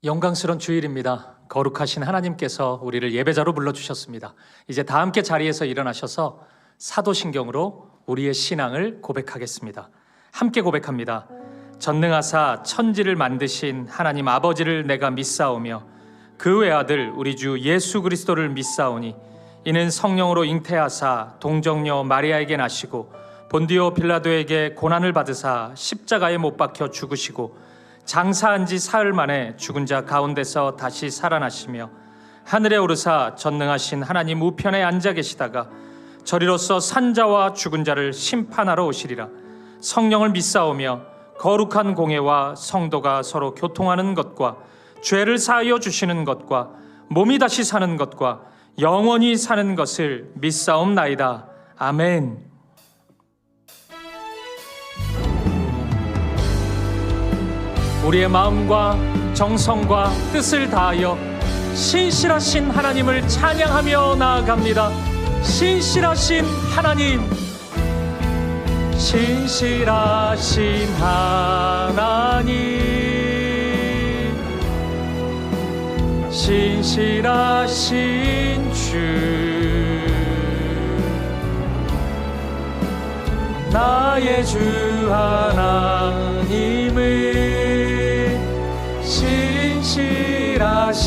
영광스러운 주일입니다. 거룩하신 하나님께서 우리를 예배자로 불러주셨습니다. 이제 다 함께 자리에서 일어나셔서 사도신경으로 우리의 신앙을 고백하겠습니다. 함께 고백합니다. 전능하사 천지를 만드신 하나님 아버지를 내가 믿사오며 그 외아들 우리 주 예수 그리스도를 믿사오니 이는 성령으로 잉태하사 동정녀 마리아에게 나시고 본디오 빌라도에게 고난을 받으사 십자가에 못 박혀 죽으시고 장사한 지 사흘 만에 죽은 자 가운데서 다시 살아나시며 하늘에 오르사 전능하신 하나님 우편에 앉아 계시다가 저리로서 산자와 죽은 자를 심판하러 오시리라. 성령을 믿사오며 거룩한 공회와 성도가 서로 교통하는 것과 죄를 사하여 주시는 것과 몸이 다시 사는 것과 영원히 사는 것을 믿사옵나이다. 아멘. 우리의 마음과 정성과 뜻을 다하여 신실하신 하나님을 찬양하며 나아갑니다. 신실하신 하나님, 신실하신 하나님, 신실하신 주, 나의 주 하나님을 신실하신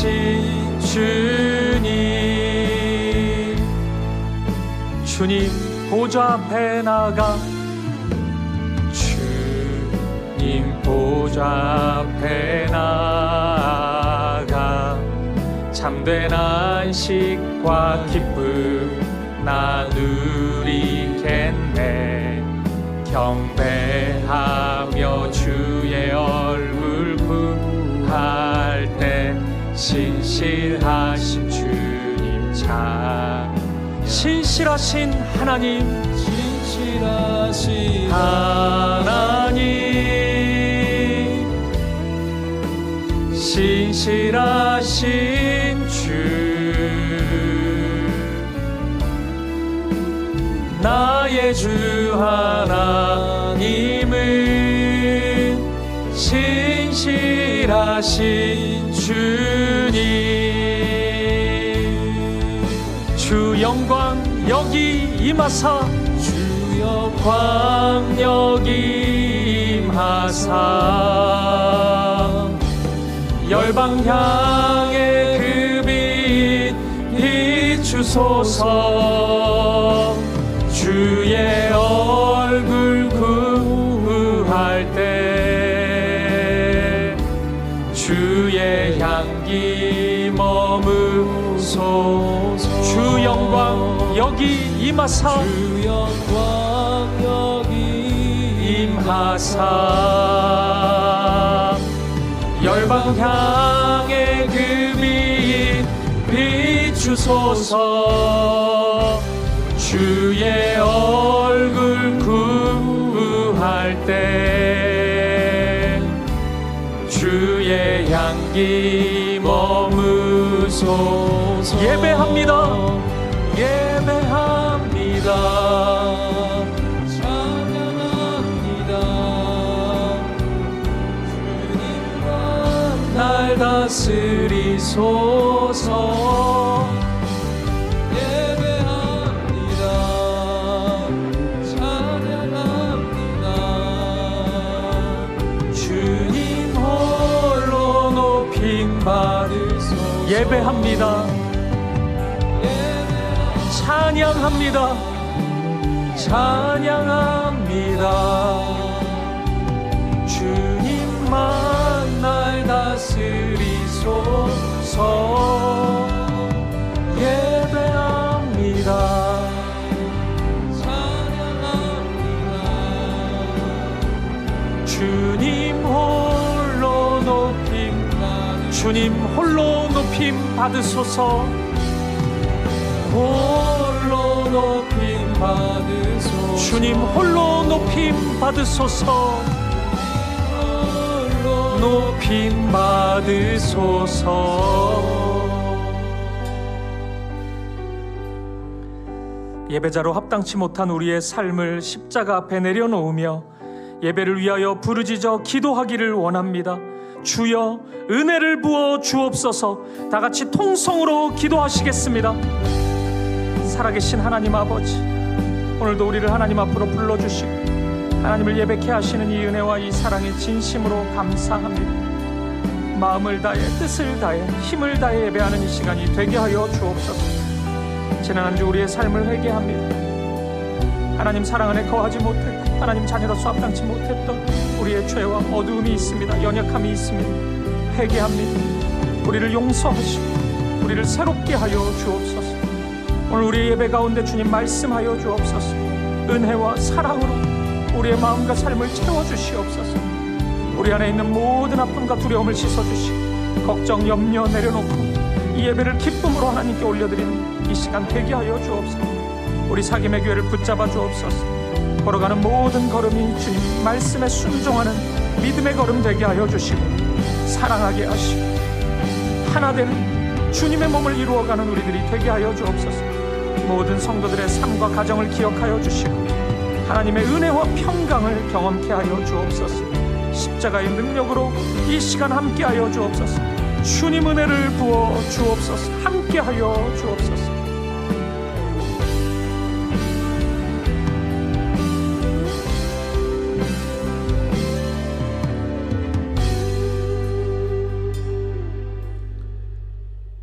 주님 보좌 앞에 나가 주님 보좌 앞에 나가 참된 안식과 기쁨 나 누리겠네. 경배하며 주의 얼굴 구할 때 신실하신 주님 참 신실하신 하나님, 신실하신 하나님, 신실하신 주, 나의 주 하나님은 신실하신 주님. 주 영광 여기 임하사, 주 영광 여기 임하사 열방 향해 그 빛 비추소서. 주의 얼굴 구할 때 주의 향기 머무소서. 주 영광 여기 임하사, 주 영광 여기 임하사 열방 향해 그 빛 비추소서. 주의 얼굴 구할 때 주의 향기 머무소서. 예배합니다. 예배합니다. 찬양합니다. 주님만 날 다스리소서. 예배합니다. 찬양합니다. 주님 홀로 높임 받으소서. 예배합니다. 찬양합니다. 찬양합니다. 주님만 날 다스리소서. 예배합니다. 찬양합니다. 주님 홀로 높임 주님 홀로 높임 받으소서. 홀로 높임 받으소서. 주님 홀로 높임 받으소서. 홀로 높임 받으소서. 예배자로 합당치 못한 우리의 삶을 십자가 앞에 내려놓으며 예배를 위하여 부르짖어 기도하기를 원합니다. 주여 은혜를 부어 주옵소서. 다 같이 통성으로 기도하시겠습니다. 살아계신 하나님 아버지, 오늘도 우리를 하나님 앞으로 불러주시고 하나님을 예배케 하시는 이 은혜와 이 사랑에 진심으로 감사합니다. 마음을 다해 뜻을 다해 힘을 다해 예배하는 이 시간이 되게 하여 주옵소서. 지난 한 주 우리의 삶을 회개합니다. 하나님 사랑 안에 거하지 못했고 하나님 자녀로서 합당치 못했던 우리의 죄와 어두움이 있습니다. 연약함이 있습니다. 회개합니다. 우리를 용서하시고 우리를 새롭게 하여 주옵소서. 오늘 우리의 예배 가운데 주님 말씀하여 주옵소서. 은혜와 사랑으로 우리의 마음과 삶을 채워주시옵소서. 우리 안에 있는 모든 아픔과 두려움을 씻어주시고 걱정, 염려 내려놓고 이 예배를 기쁨으로 하나님께 올려드리는 이 시간 되게 하여 주옵소서. 우리 사김의 교회를 붙잡아 주옵소서. 걸어가는 모든 걸음이 주님 말씀에 순종하는 믿음의 걸음 되게 하여 주시고 사랑하게 하시고 하나 되는 주님의 몸을 이루어가는 우리들이 되게 하여 주옵소서. 모든 성도들의 삶과 가정을 기억하여 주시고 하나님의 은혜와 평강을 경험케 하여 주옵소서. 십자가의 능력으로 이 시간 함께 하여 주옵소서. 주님 은혜를 부어 주옵소서. 함께 하여 주옵소서.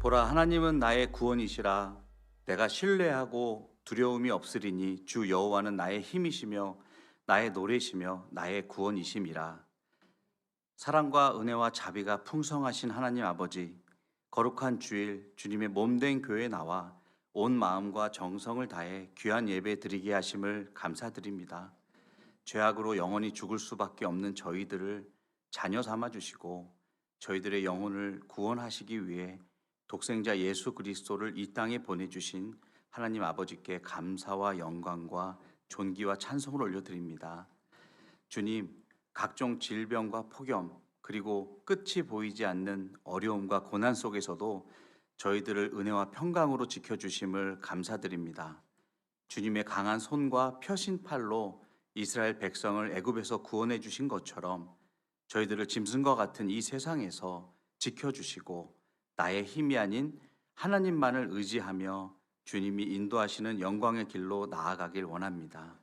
보라, 하나님은 나의 구원이시라. 내가 신뢰하고 두려움이 없으리니 주 여호와는 나의 힘이시며 나의 노래시며 나의 구원이심이라. 사랑과 은혜와 자비가 풍성하신 하나님 아버지, 거룩한 주일 주님의 몸된 교회에 나와 온 마음과 정성을 다해 귀한 예배 드리게 하심을 감사드립니다. 죄악으로 영원히 죽을 수밖에 없는 저희들을 자녀 삼아 주시고 저희들의 영혼을 구원하시기 위해 독생자 예수 그리스도를 이 땅에 보내주신 하나님 아버지께 감사와 영광과 존귀와 찬송을 올려드립니다. 주님, 각종 질병과 폭염 그리고 끝이 보이지 않는 어려움과 고난 속에서도 저희들을 은혜와 평강으로 지켜주심을 감사드립니다. 주님의 강한 손과 펴신 팔로 이스라엘 백성을 애굽에서 구원해 주신 것처럼 저희들을 짐승과 같은 이 세상에서 지켜주시고 나의 힘이 아닌 하나님만을 의지하며 주님이 인도하시는 영광의 길로 나아가길 원합니다.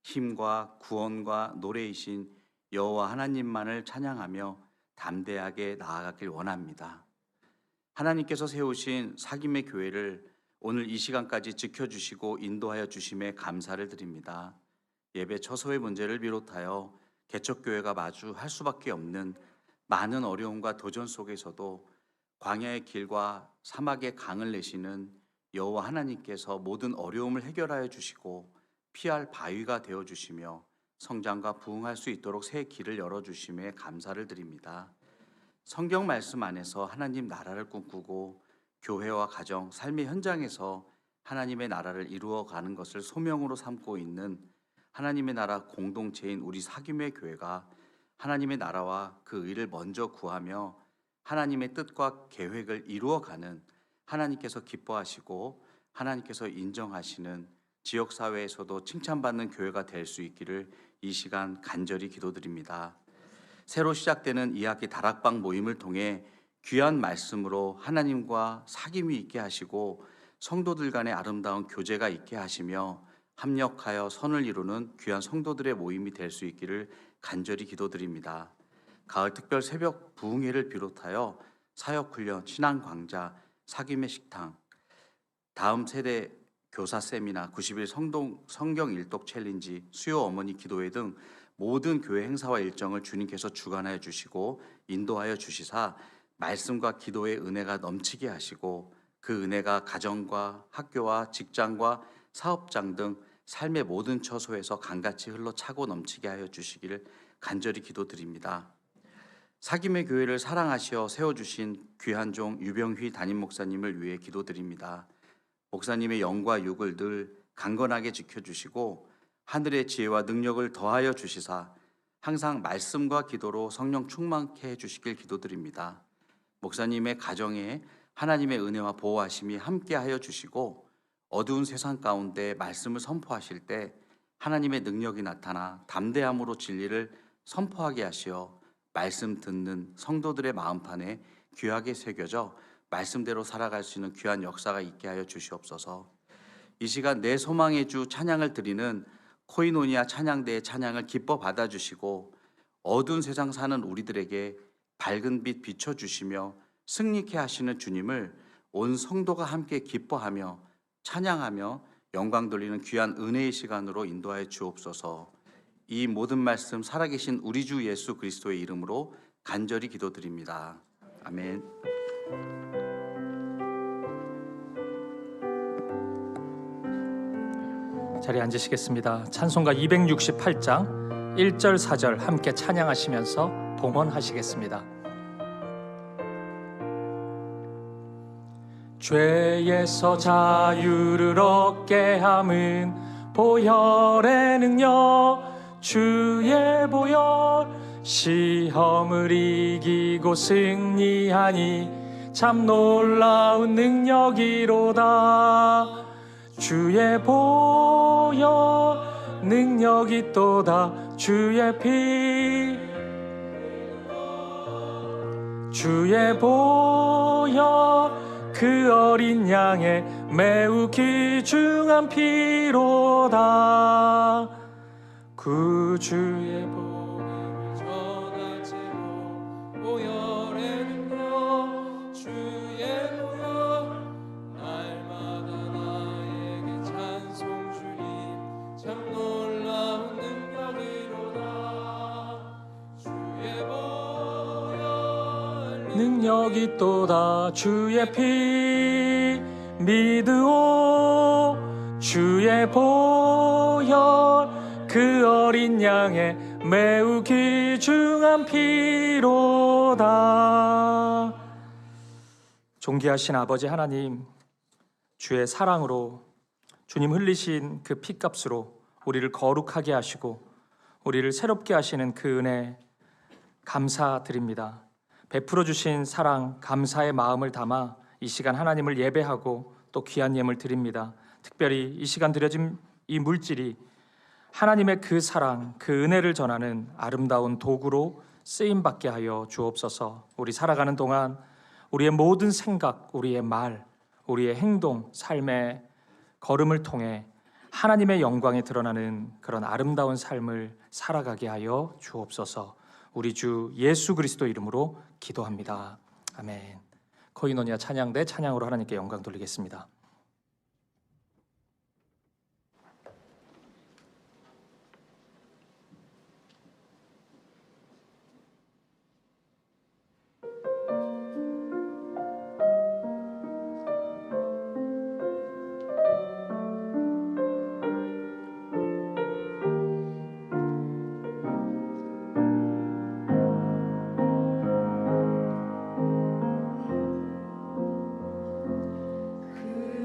힘과 구원과 노래이신 여호와 하나님만을 찬양하며 담대하게 나아가길 원합니다. 하나님께서 세우신 사김의 교회를 오늘 이 시간까지 지켜주시고 인도하여 주심에 감사를 드립니다. 예배 처소의 문제를 비롯하여 개척교회가 마주할 수밖에 없는 많은 어려움과 도전 속에서도 광야의 길과 사막의 강을 내시는 여호와 하나님께서 모든 어려움을 해결하여 주시고 피할 바위가 되어 주시며 성장과 부흥할 수 있도록 새 길을 열어주심에 감사를 드립니다. 성경 말씀 안에서 하나님 나라를 꿈꾸고 교회와 가정, 삶의 현장에서 하나님의 나라를 이루어가는 것을 소명으로 삼고 있는 하나님의 나라 공동체인 우리 사김의 교회가 하나님의 나라와 그 의를 먼저 구하며 하나님의 뜻과 계획을 이루어가는 하나님께서 기뻐하시고 하나님께서 인정하시는 지역사회에서도 칭찬받는 교회가 될 수 있기를 이 시간 간절히 기도드립니다. 새로 시작되는 2학기 다락방 모임을 통해 귀한 말씀으로 하나님과 사귐이 있게 하시고 성도들 간의 아름다운 교제가 있게 하시며 합력하여 선을 이루는 귀한 성도들의 모임이 될 수 있기를 간절히 기도드립니다. 가을 특별 새벽 부흥회를 비롯하여 사역훈련, 신앙광자, 사귐의 식당, 다음 세대 교사 세미나, 90일 성경 일독 챌린지, 수요 어머니 기도회 등 모든 교회 행사와 일정을 주님께서 주관하여 주시고 인도하여 주시사 말씀과 기도의 은혜가 넘치게 하시고 그 은혜가 가정과 학교와 직장과 사업장 등 삶의 모든 처소에서 강같이 흘러 차고 넘치게 하여 주시기를 간절히 기도드립니다. 사귐의 교회를 사랑하시어 세워주신 귀한 종 유병휘 담임 목사님을 위해 기도드립니다. 목사님의 영과 육을 늘 강건하게 지켜주시고 하늘의 지혜와 능력을 더하여 주시사 항상 말씀과 기도로 성령 충만케 해주시길 기도드립니다. 목사님의 가정에 하나님의 은혜와 보호하심이 함께하여 주시고 어두운 세상 가운데 말씀을 선포하실 때 하나님의 능력이 나타나 담대함으로 진리를 선포하게 하시어 말씀 듣는 성도들의 마음판에 귀하게 새겨져 말씀대로 살아갈 수 있는 귀한 역사가 있게 하여 주시옵소서. 이 시간 내 소망의 주 찬양을 드리는 코이노니아 찬양대의 찬양을 기뻐 받아주시고 어두운 세상 사는 우리들에게 밝은 빛 비춰주시며 승리케 하시는 주님을 온 성도가 함께 기뻐하며 찬양하며 영광 돌리는 귀한 은혜의 시간으로 인도하여 주옵소서. 이 모든 말씀 살아계신 우리 주 예수 그리스도의 이름으로 간절히 기도드립니다. 아멘. 자리에 앉으시겠습니다. 찬송가 268장 1절 4절 함께 찬양하시면서 봉헌하시겠습니다. 죄에서 자유를 얻게 함은 보혈의 능력, 주의 보혈, 시험을 이기고 승리하니 참 놀라운 능력이로다. 주의 보혈 능력이 또다. 주의 피, 주의 보혈 그 어린 양의 매우 귀중한 피로다. 구주의 복음을 전할지로 보혈의 능력, 주의 보혈 날마다 나에게 찬송 주님 참 놀라운 능력이로다. 주의 보혈 능력이 또다. 주의 피 믿으오. 주의 보혈 그 어린 양의 매우 귀중한 피로다. 존귀하신 아버지 하나님, 주의 사랑으로 주님 흘리신 그 피값으로 우리를 거룩하게 하시고 우리를 새롭게 하시는 그 은혜 감사드립니다. 베풀어 주신 사랑 감사의 마음을 담아 이 시간 하나님을 예배하고 또 귀한 예물 드립니다. 특별히 이 시간 드려진 이 물질이 하나님의 그 사랑, 그 은혜를 전하는 아름다운 도구로 쓰임받게 하여 주옵소서. 우리 살아가는 동안 우리의 모든 생각, 우리의 말, 우리의 행동, 삶의 걸음을 통해 하나님의 영광이 드러나는 그런 아름다운 삶을 살아가게 하여 주옵소서. 우리 주 예수 그리스도 이름으로 기도합니다. 아멘. 코이노니아 찬양대 찬양으로 하나님께 영광 돌리겠습니다. 그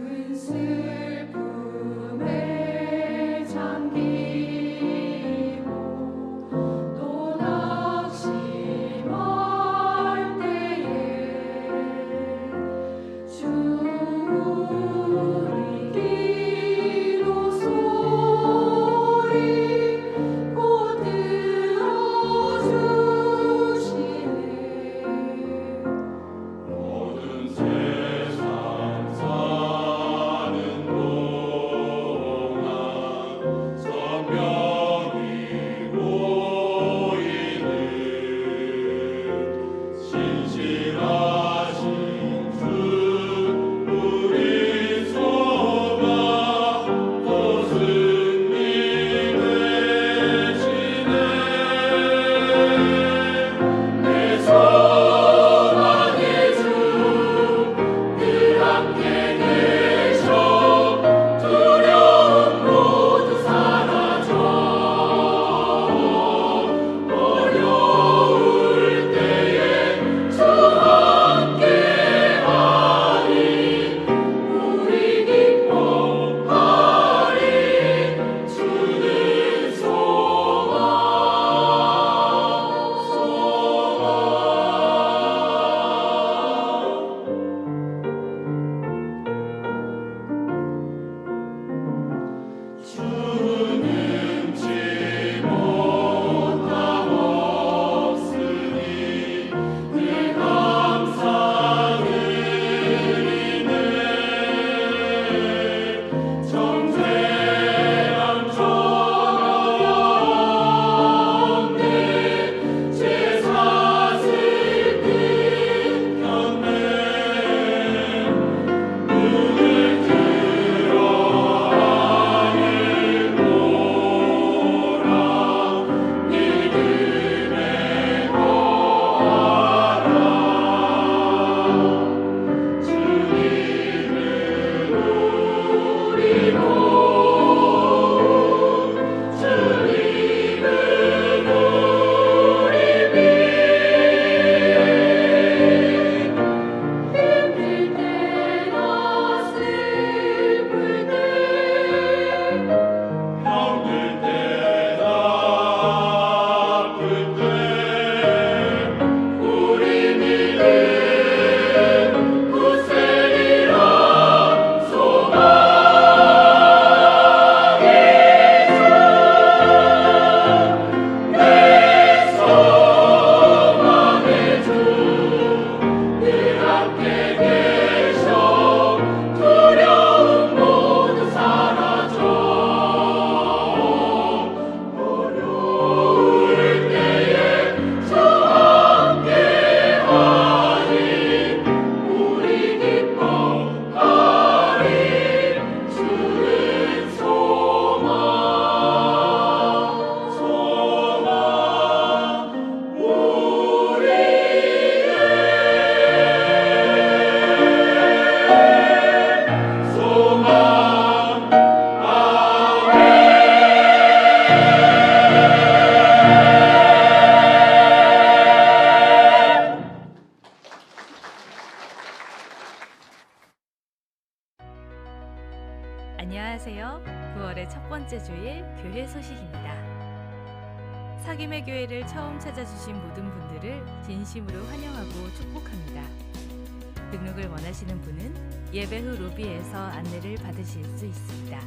안녕하세요. 9월의 첫 번째 주일 교회 소식입니다. 사김의 교회를 처음 찾아주신 모든 분들을 진심으로 환영하고 축복합니다. 등록을 원하시는 분은 예배 후 로비에서 안내를 받으실 수 있습니다.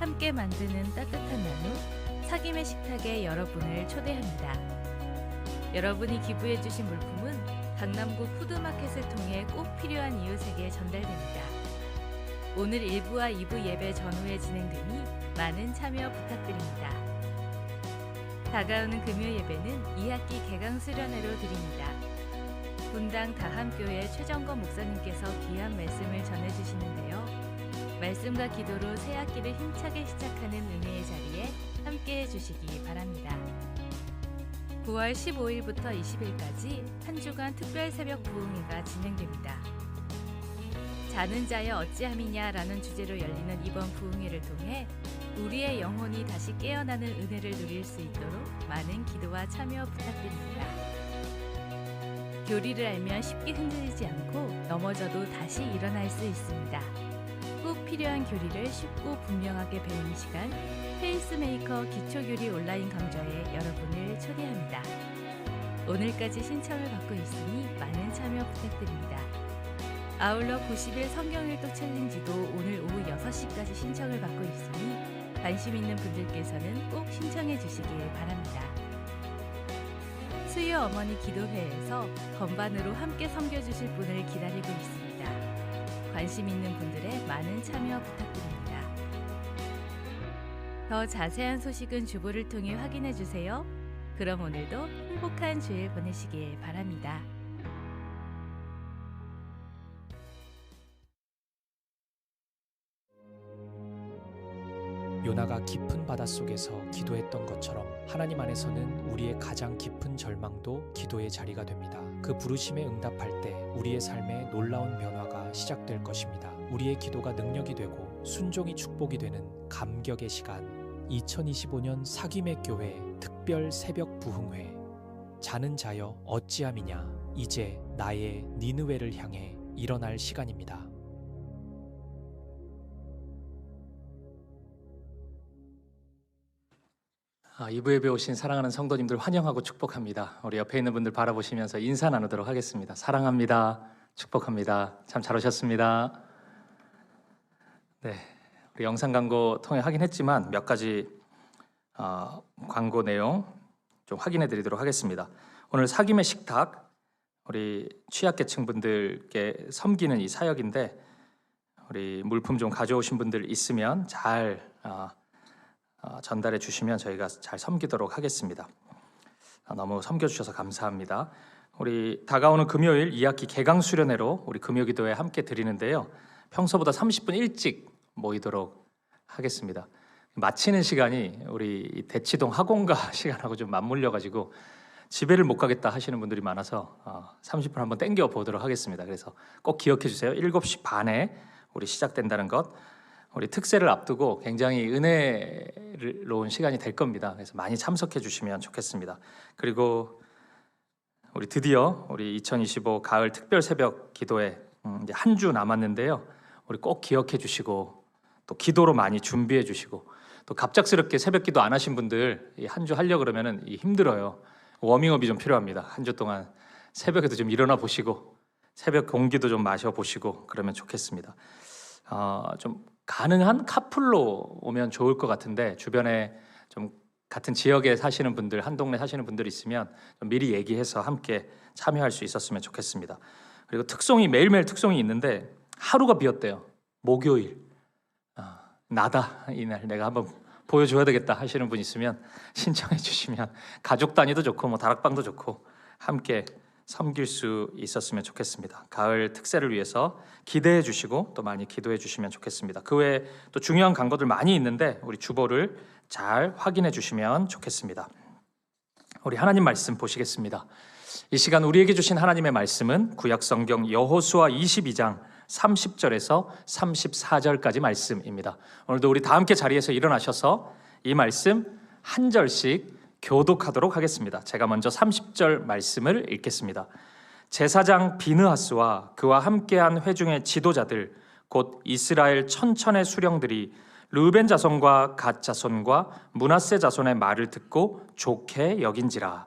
함께 만드는 따뜻한 나눔, 사김의 식탁에 여러분을 초대합니다. 여러분이 기부해주신 물품은 강남구 푸드마켓을 통해 꼭 필요한 이웃에게 전달됩니다. 오늘 1부와 2부 예배 전후에 진행되니 많은 참여 부탁드립니다. 다가오는 금요 예배는 2학기 개강 수련회로 드립니다. 분당 다함교회 최정건 목사님께서 귀한 말씀을 전해주시는데요. 말씀과 기도로 새 학기를 힘차게 시작하는 은혜의 자리에 함께해 주시기 바랍니다. 9월 15일부터 20일까지 한 주간 특별 새벽 부흥회가 진행됩니다. 자는 자여 어찌함이냐라는 주제로 열리는 이번 부흥회를 통해 우리의 영혼이 다시 깨어나는 은혜를 누릴 수 있도록 많은 기도와 참여 부탁드립니다. 교리를 알면 쉽게 흔들리지 않고 넘어져도 다시 일어날 수 있습니다. 꼭 필요한 교리를 쉽고 분명하게 배우는 시간, 페이스메이커 기초교리 온라인 강좌에 여러분을 초대합니다. 오늘까지 신청을 받고 있으니 많은 참여 부탁드립니다. 아울러 90일 성경일독 챌린지도 오늘 오후 6시까지 신청을 받고 있으니 관심 있는 분들께서는 꼭 신청해 주시길 바랍니다. 수요 어머니 기도회에서 건반으로 함께 섬겨주실 분을 기다리고 있습니다. 관심 있는 분들의 많은 참여 부탁드립니다. 더 자세한 소식은 주보를 통해 확인해 주세요. 그럼 오늘도 행복한 주일 보내시길 바랍니다. 요나가 깊은 바닷속에서 기도했던 것처럼 하나님 안에서는 우리의 가장 깊은 절망도 기도의 자리가 됩니다. 그 부르심에 응답할 때 우리의 삶에 놀라운 변화가 시작될 것입니다. 우리의 기도가 능력이 되고 순종이 축복이 되는 감격의 시간, 2025년 사김의 교회 특별 새벽 부흥회. 자는 자여 어찌함이냐, 이제 나의 니느웨를 향해 일어날 시간입니다. 이부 예배 오신 사랑하는 성도님들 환영하고 축복합니다. 우리 옆에 있는 분들 바라보시면서 인사 나누도록 하겠습니다. 사랑합니다. 축복합니다. 참 잘 오셨습니다. 네, 우리 영상 광고 통해 확인했지만 몇 가지 광고 내용 좀 확인해 드리도록 하겠습니다. 오늘 사김의 식탁, 우리 취약계층 분들께 섬기는 이 사역인데 우리 물품 좀 가져오신 분들 있으면 잘 전달해 주시면 저희가 잘 섬기도록 하겠습니다. 너무 섬겨주셔서 감사합니다. 우리 다가오는 금요일 2학기 개강 수련회로 우리 금요기도회 함께 드리는데요. 평소보다 30분 일찍 모이도록 하겠습니다. 마치는 시간이 우리 대치동 학원가 시간하고 좀 맞물려가지고 집에를 못 가겠다 하시는 분들이 많아서 30분 한번 땡겨 보도록 하겠습니다. 그래서 꼭 기억해 주세요. 7시 반에 우리 시작된다는 것. 우리 특세를 앞두고 굉장히 은혜로운 시간이 될 겁니다. 그래서 많이 참석해 주시면 좋겠습니다. 그리고 우리 드디어 우리 2025 가을 특별 새벽 기도회 이제 한 주 남았는데요. 우리 꼭 기억해 주시고 또 기도로 많이 준비해 주시고 또 갑작스럽게 새벽 기도 안 하신 분들 한 주 하려고 그러면은 힘들어요. 워밍업이 좀 필요합니다. 한 주 동안 새벽에도 좀 일어나 보시고 새벽 공기도 좀 마셔 보시고 그러면 좋겠습니다. 좀 가능한 카풀로 오면 좋을 것 같은데 주변에 좀 같은 지역에 사시는 분들, 한 동네 사시는 분들 있으면 좀 미리 얘기해서 함께 참여할 수 있었으면 좋겠습니다. 그리고 특송이 매일매일 특송이 있는데 하루가 비었대요. 목요일. 나다. 이날 내가 한번 보여줘야 되겠다 하시는 분 있으면 신청해 주시면 가족 단위도 좋고 뭐 다락방도 좋고 함께 섬길 수 있었으면 좋겠습니다. 가을 특세를 위해서 기대해 주시고 또 많이 기도해 주시면 좋겠습니다. 그 외에 또 중요한 광고들 많이 있는데 우리 주보를 잘 확인해 주시면 좋겠습니다. 우리 하나님 말씀 보시겠습니다. 이 시간 우리에게 주신 하나님의 말씀은 구약성경 여호수아 22장 30절에서 34절까지 말씀입니다. 오늘도 우리 다 함께 자리에서 일어나셔서 이 말씀 한 절씩 교독하도록 하겠습니다. 제가 먼저 30절 말씀을 읽겠습니다. 제사장 비느하스와 그와 함께한 회중의 지도자들 곧 이스라엘 천천의 수령들이 르우벤 자손과 갓 자손과 므낫세 자손의 말을 듣고 좋게 여긴지라.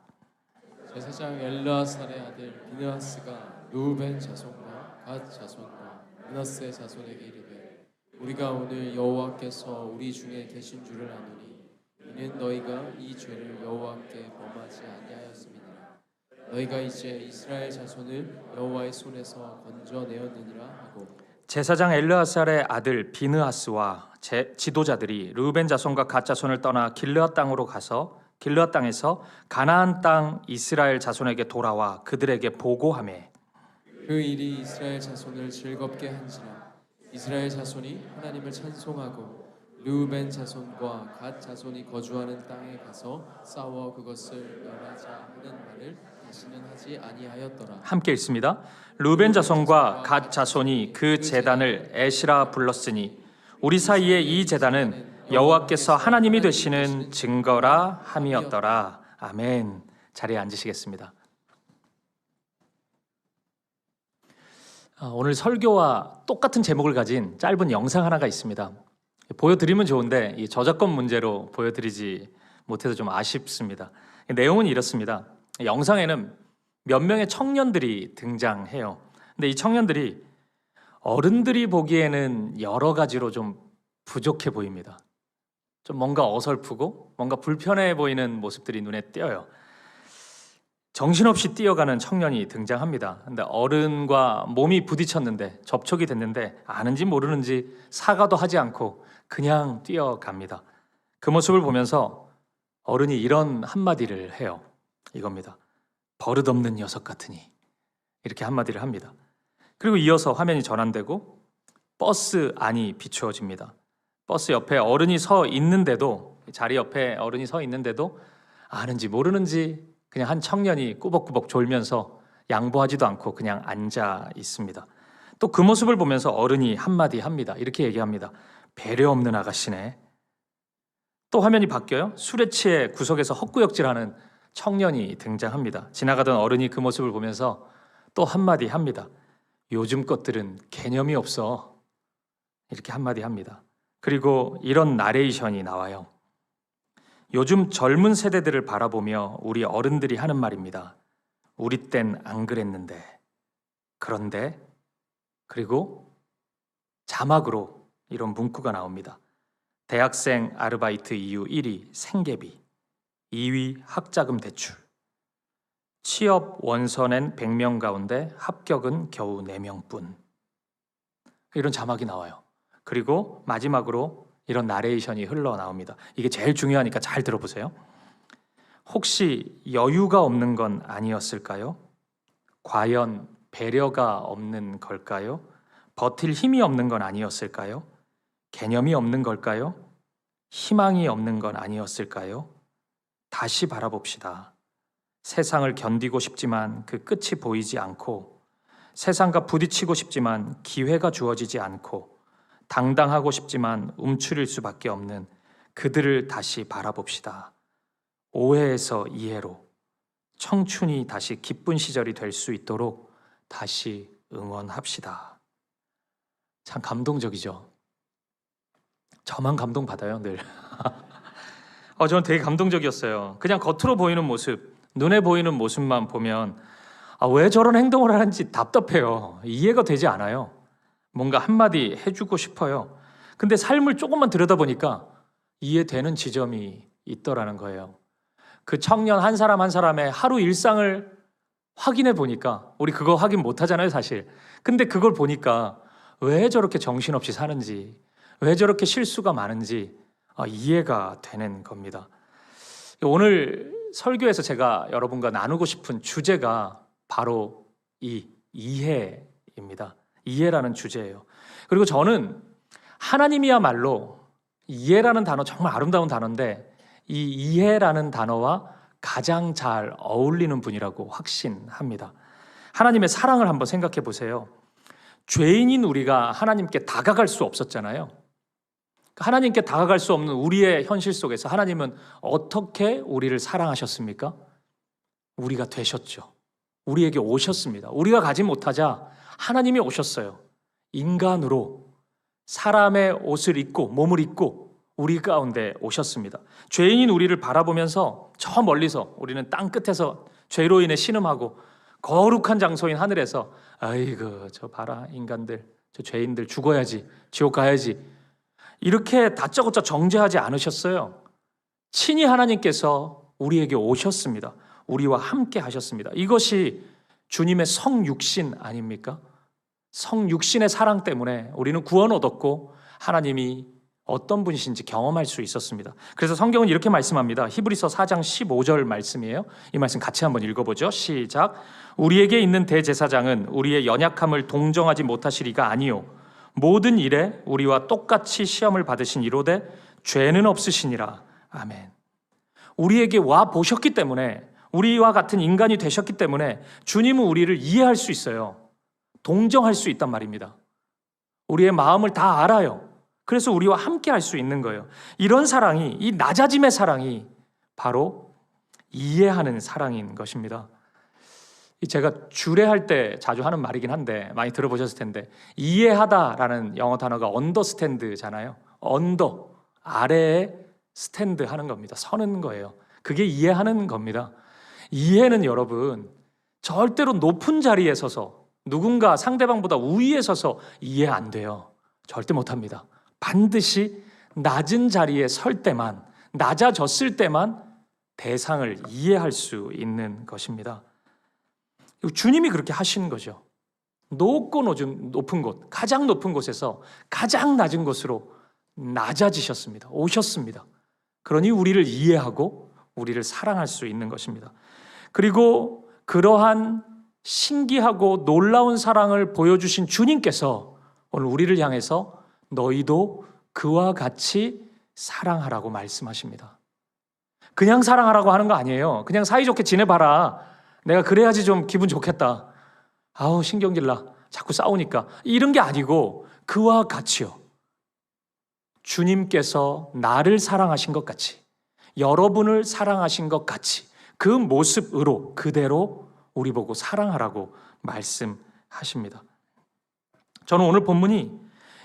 제사장 엘르아살의 아들 비느하스가 르우벤 자손과 갓 자손과 므낫세 자손에게 이르되 우리가 오늘 여호와께서 우리 중에 계신 줄을 아노니 이는 너희가 이 죄를 여호와께 범하지 아니하였음이니라. 너희가 이제 이스라엘 자손을 여호와의 손에서 건져내었느니라 하고 제사장 엘르아살의 아들 비느하스와 지도자들이 르우벤 자손과 갓 자손을 떠나 길르앗 땅으로 가서 길르앗 땅에서 가나안 땅 이스라엘 자손에게 돌아와 그들에게 보고하매 그 일이 이스라엘 자손을 즐겁게 한지라. 이스라엘 자손이 하나님을 찬송하고 르우벤 자손과 갓 자손이 거주하는 땅에 가서 싸워 그것을 멸하자 하는 말을 다시는 하지 아니하였더라. 함께 읽습니다. 르우벤 자손과 갓 자손이 그 제단을 에시라 불렀으니 우리 사이에 이 제단은 여호와께서 하나님이 되시는 증거라 함이었더라. 아멘. 자리에 앉으시겠습니다. 오늘 설교와 똑같은 제목을 가진 짧은 영상 하나가 있습니다. 보여드리면 좋은데 이 저작권 문제로 보여드리지 못해서 좀 아쉽습니다. 내용은 이렇습니다. 영상에는 몇 명의 청년들이 등장해요. 근데 이 청년들이 어른들이 보기에는 여러 가지로 좀 부족해 보입니다. 좀 뭔가 어설프고 뭔가 불편해 보이는 모습들이 눈에 띄어요. 정신없이 뛰어가는 청년이 등장합니다. 근데 어른과 몸이 부딪혔는데 접촉이 됐는데 아는지 모르는지 사과도 하지 않고 그냥 뛰어갑니다. 그 모습을 보면서 어른이 이런 한마디를 해요. 이겁니다. 버릇없는 녀석 같으니. 이렇게 한마디를 합니다. 그리고 이어서 화면이 전환되고 버스 안이 비추어집니다. 버스 옆에 어른이 서 있는데도, 자리 옆에 어른이 서 있는데도 아는지 모르는지 그냥 한 청년이 꾸벅꾸벅 졸면서 양보하지도 않고 그냥 앉아 있습니다. 또 그 모습을 보면서 어른이 한마디 합니다. 이렇게 얘기합니다. 배려 없는 아가씨네. 또 화면이 바뀌어요. 술에 취해 구석에서 헛구역질하는 청년이 등장합니다. 지나가던 어른이 그 모습을 보면서 또 한마디 합니다. 요즘 것들은 개념이 없어. 이렇게 한마디 합니다. 그리고 이런 나레이션이 나와요. 요즘 젊은 세대들을 바라보며 우리 어른들이 하는 말입니다. 우리 땐 안 그랬는데. 그런데 그리고 자막으로 이런 문구가 나옵니다. 대학생 아르바이트 이유 1위 생계비, 2위 학자금 대출, 취업 원서 낸 100명 가운데 합격은 겨우 4명뿐. 이런 자막이 나와요. 그리고 마지막으로 이런 나레이션이 흘러나옵니다. 이게 제일 중요하니까 잘 들어보세요. 혹시 여유가 없는 건 아니었을까요? 과연 배려가 없는 걸까요? 버틸 힘이 없는 건 아니었을까요? 개념이 없는 걸까요? 희망이 없는 건 아니었을까요? 다시 바라봅시다. 세상을 견디고 싶지만 그 끝이 보이지 않고, 세상과 부딪히고 싶지만 기회가 주어지지 않고, 당당하고 싶지만 움츠릴 수밖에 없는 그들을 다시 바라봅시다. 오해에서 이해로, 청춘이 다시 기쁜 시절이 될 수 있도록 다시 응원합시다. 참 감동적이죠. 저만 감동받아요, 늘. 저는 되게 감동적이었어요. 그냥 겉으로 보이는 모습, 눈에 보이는 모습만 보면 왜 저런 행동을 하는지 답답해요. 이해가 되지 않아요. 뭔가 한마디 해주고 싶어요. 근데 삶을 조금만 들여다보니까 이해되는 지점이 있더라는 거예요. 그 청년 한 사람 한 사람의 하루 일상을 확인해 보니까, 우리 그거 확인 못 하잖아요, 사실. 근데 그걸 보니까 왜 저렇게 정신없이 사는지, 왜 저렇게 실수가 많은지 이해가 되는 겁니다. 오늘 설교에서 제가 여러분과 나누고 싶은 주제가 바로 이 이해입니다. 이해라는 주제예요. 그리고 저는 하나님이야말로 이해라는 단어 정말 아름다운 단어인데 이 이해라는 단어와 가장 잘 어울리는 분이라고 확신합니다. 하나님의 사랑을 한번 생각해 보세요. 죄인인 우리가 하나님께 다가갈 수 없었잖아요. 하나님께 다가갈 수 없는 우리의 현실 속에서 하나님은 어떻게 우리를 사랑하셨습니까? 우리가 되셨죠. 우리에게 오셨습니다. 우리가 가지 못하자 하나님이 오셨어요. 인간으로 사람의 옷을 입고 몸을 입고 우리 가운데 오셨습니다. 죄인인 우리를 바라보면서 저 멀리서 우리는 땅 끝에서 죄로 인해 신음하고 거룩한 장소인 하늘에서 아이고 저 봐라 인간들, 저 죄인들 죽어야지, 지옥 가야지, 이렇게 다짜고짜 정죄하지 않으셨어요. 친히 하나님께서 우리에게 오셨습니다. 우리와 함께 하셨습니다. 이것이 주님의 성육신 아닙니까? 성육신의 사랑 때문에 우리는 구원 얻었고 하나님이 어떤 분이신지 경험할 수 있었습니다. 그래서 성경은 이렇게 말씀합니다. 히브리서 4장 15절 말씀이에요. 이 말씀 같이 한번 읽어보죠. 시작. 우리에게 있는 대제사장은 우리의 연약함을 동정하지 못하시리가 아니요 모든 일에 우리와 똑같이 시험을 받으신 이로되 죄는 없으시니라. 아멘. 우리에게 와 보셨기 때문에, 우리와 같은 인간이 되셨기 때문에 주님은 우리를 이해할 수 있어요. 동정할 수 있단 말입니다. 우리의 마음을 다 알아요. 그래서 우리와 함께 할 수 있는 거예요. 이런 사랑이, 이 낮아짐의 사랑이 바로 이해하는 사랑인 것입니다. 제가 주례할 때 자주 하는 말이긴 한데 많이 들어보셨을 텐데, 이해하다라는 영어 단어가 understand잖아요. 언더, 아래에 스탠드 하는 겁니다. 서는 거예요. 그게 이해하는 겁니다. 이해는 여러분 절대로 높은 자리에 서서 누군가 상대방보다 우위에 서서 이해 안 돼요. 절대 못합니다. 반드시 낮은 자리에 설 때만, 낮아졌을 때만 대상을 이해할 수 있는 것입니다. 주님이 그렇게 하신 거죠. 높고 높은 곳, 가장 높은 곳에서 가장 낮은 곳으로 낮아지셨습니다. 오셨습니다. 그러니 우리를 이해하고 우리를 사랑할 수 있는 것입니다. 그리고 그러한 신기하고 놀라운 사랑을 보여주신 주님께서 오늘 우리를 향해서 너희도 그와 같이 사랑하라고 말씀하십니다. 그냥 사랑하라고 하는 거 아니에요. 그냥 사이좋게 지내봐라. 내가 그래야지 좀 기분 좋겠다. 아우 신경질나. 자꾸 싸우니까. 이런 게 아니고 그와 같이요. 주님께서 나를 사랑하신 것 같이, 여러분을 사랑하신 것 같이 그 모습으로 그대로 우리 보고 사랑하라고 말씀하십니다. 저는 오늘 본문이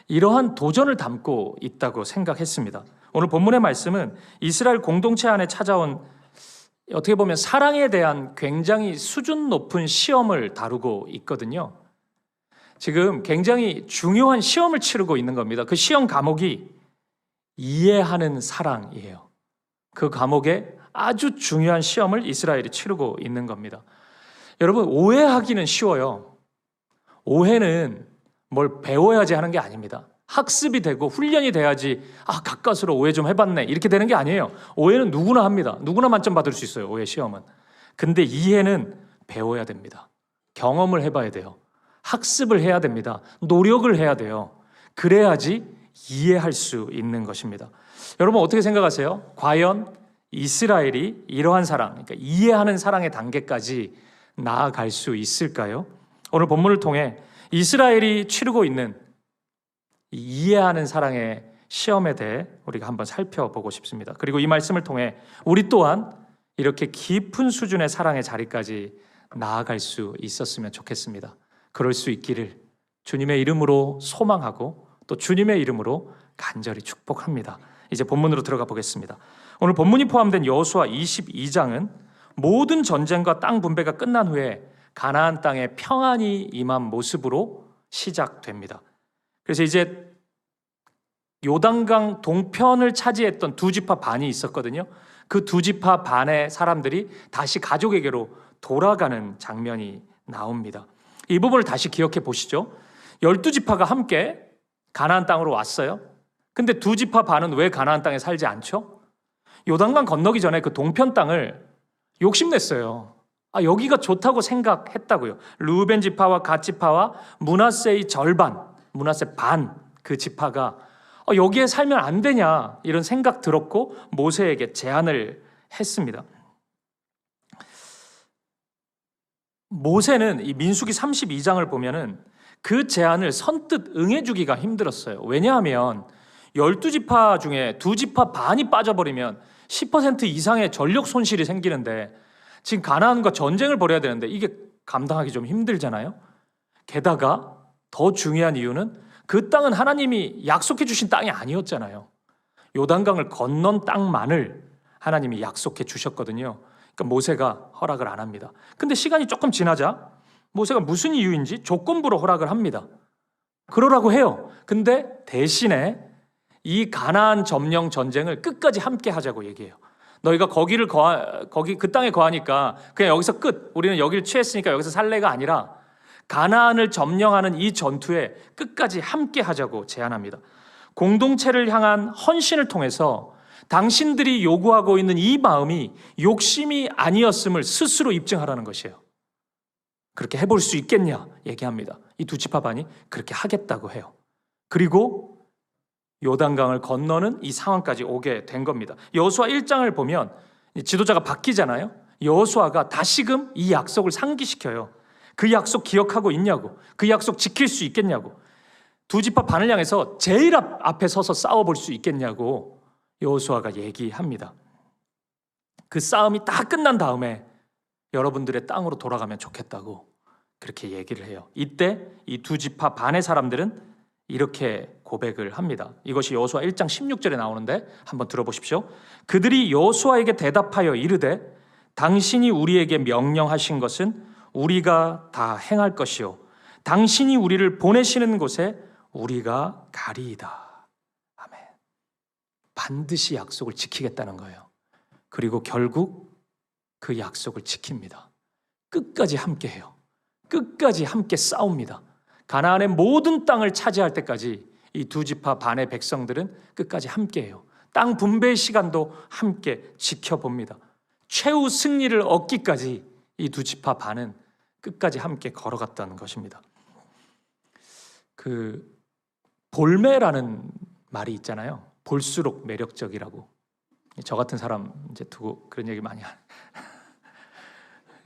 이러한 도전을 담고 있다고 생각했습니다. 오늘 본문의 말씀은 이스라엘 공동체 안에 찾아온 어떻게 보면 사랑에 대한 굉장히 수준 높은 시험을 다루고 있거든요. 지금 굉장히 중요한 시험을 치르고 있는 겁니다. 그 시험 과목이 이해하는 사랑이에요. 그 과목에 아주 중요한 시험을 이스라엘이 치르고 있는 겁니다. 여러분, 오해하기는 쉬워요. 오해는 뭘 배워야지 하는 게 아닙니다. 학습이 되고 훈련이 돼야지 가까스로 오해 좀 해봤네 이렇게 되는 게 아니에요. 오해는 누구나 합니다. 누구나 만점 받을 수 있어요. 오해 시험은. 근데 이해는 배워야 됩니다. 경험을 해봐야 돼요. 학습을 해야 됩니다. 노력을 해야 돼요. 그래야지 이해할 수 있는 것입니다. 여러분 어떻게 생각하세요? 과연 이스라엘이 이러한 사랑, 그러니까 이해하는 사랑의 단계까지 나아갈 수 있을까요? 오늘 본문을 통해 이스라엘이 치르고 있는 이해하는 사랑의 시험에 대해 우리가 한번 살펴보고 싶습니다. 그리고 이 말씀을 통해 우리 또한 이렇게 깊은 수준의 사랑의 자리까지 나아갈 수 있었으면 좋겠습니다. 그럴 수 있기를 주님의 이름으로 소망하고 또 주님의 이름으로 간절히 축복합니다. 이제 본문으로 들어가 보겠습니다. 오늘 본문이 포함된 여호수아 22장은 모든 전쟁과 땅 분배가 끝난 후에 가나안 땅에 평안이 임한 모습으로 시작됩니다. 그래서 이제 요단강 동편을 차지했던 두 지파 반이 있었거든요. 그 두 지파 반의 사람들이 다시 가족에게로 돌아가는 장면이 나옵니다. 이 부분을 다시 기억해 보시죠. 12지파가 함께 가나안 땅으로 왔어요. 근데 두 지파 반은 왜 가나안 땅에 살지 않죠? 요단강 건너기 전에 그 동편 땅을 욕심냈어요. 여기가 좋다고 생각했다고요. 르우벤 지파와 갓 지파와 므낫세의 절반, 므낫세 반 그 지파가 여기에 살면 안 되냐 이런 생각 들었고 모세에게 제안을 했습니다. 모세는 이 민수기 32장을 보면은 그 제안을 선뜻 응해주기가 힘들었어요. 왜냐하면 12지파 중에 두 지파 반이 빠져버리면 10% 이상의 전력 손실이 생기는데 지금 가나안과 전쟁을 벌여야 되는데 이게 감당하기 좀 힘들잖아요. 게다가 더 중요한 이유는 그 땅은 하나님이 약속해 주신 땅이 아니었잖아요. 요단강을 건넌 땅만을 하나님이 약속해 주셨거든요. 그러니까 모세가 허락을 안 합니다. 근데 시간이 조금 지나자 모세가 무슨 이유인지 조건부로 허락을 합니다. 그러라고 해요. 근데 대신에 이 가나안 점령 전쟁을 끝까지 함께 하자고 얘기해요. 너희가 그 땅에 거하니까 그냥 여기서 끝. 우리는 여기를 취했으니까 여기서 살래가 아니라 가나안을 점령하는 이 전투에 끝까지 함께 하자고 제안합니다. 공동체를 향한 헌신을 통해서 당신들이 요구하고 있는 이 마음이 욕심이 아니었음을 스스로 입증하라는 것이에요. 그렇게 해볼 수 있겠냐 얘기합니다. 이 두 지파반이 그렇게 하겠다고 해요. 그리고 요단강을 건너는 이 상황까지 오게 된 겁니다. 여호수아 1장을 보면 지도자가 바뀌잖아요. 여호수아가 다시금 이 약속을 상기시켜요. 그 약속 기억하고 있냐고, 그 약속 지킬 수 있겠냐고, 두 지파 반을 향해서 제일 앞에 서서 싸워볼 수 있겠냐고 여호수아가 얘기합니다. 그 싸움이 다 끝난 다음에 여러분들의 땅으로 돌아가면 좋겠다고 그렇게 얘기를 해요. 이때 이 두 지파 반의 사람들은 이렇게 고백을 합니다. 이것이 여호수아 1장 16절에 나오는데 한번 들어보십시오. 그들이 여호수아에게 대답하여 이르되 당신이 우리에게 명령하신 것은 우리가 다 행할 것이요 당신이 우리를 보내시는 곳에 우리가 가리이다. 아멘. 반드시 약속을 지키겠다는 거예요. 그리고 결국 그 약속을 지킵니다. 끝까지 함께해요. 끝까지 함께 싸웁니다. 가나안의 모든 땅을 차지할 때까지 이 두 지파 반의 백성들은 끝까지 함께해요. 땅 분배의 시간도 함께 지켜봅니다. 최후 승리를 얻기까지 이 두 지파 반은 끝까지 함께 걸어갔다는 것입니다. 그 볼매라는 말이 있잖아요. 볼수록 매력적이라고. 저 같은 사람 이제 두고 그런 얘기 많이 하는.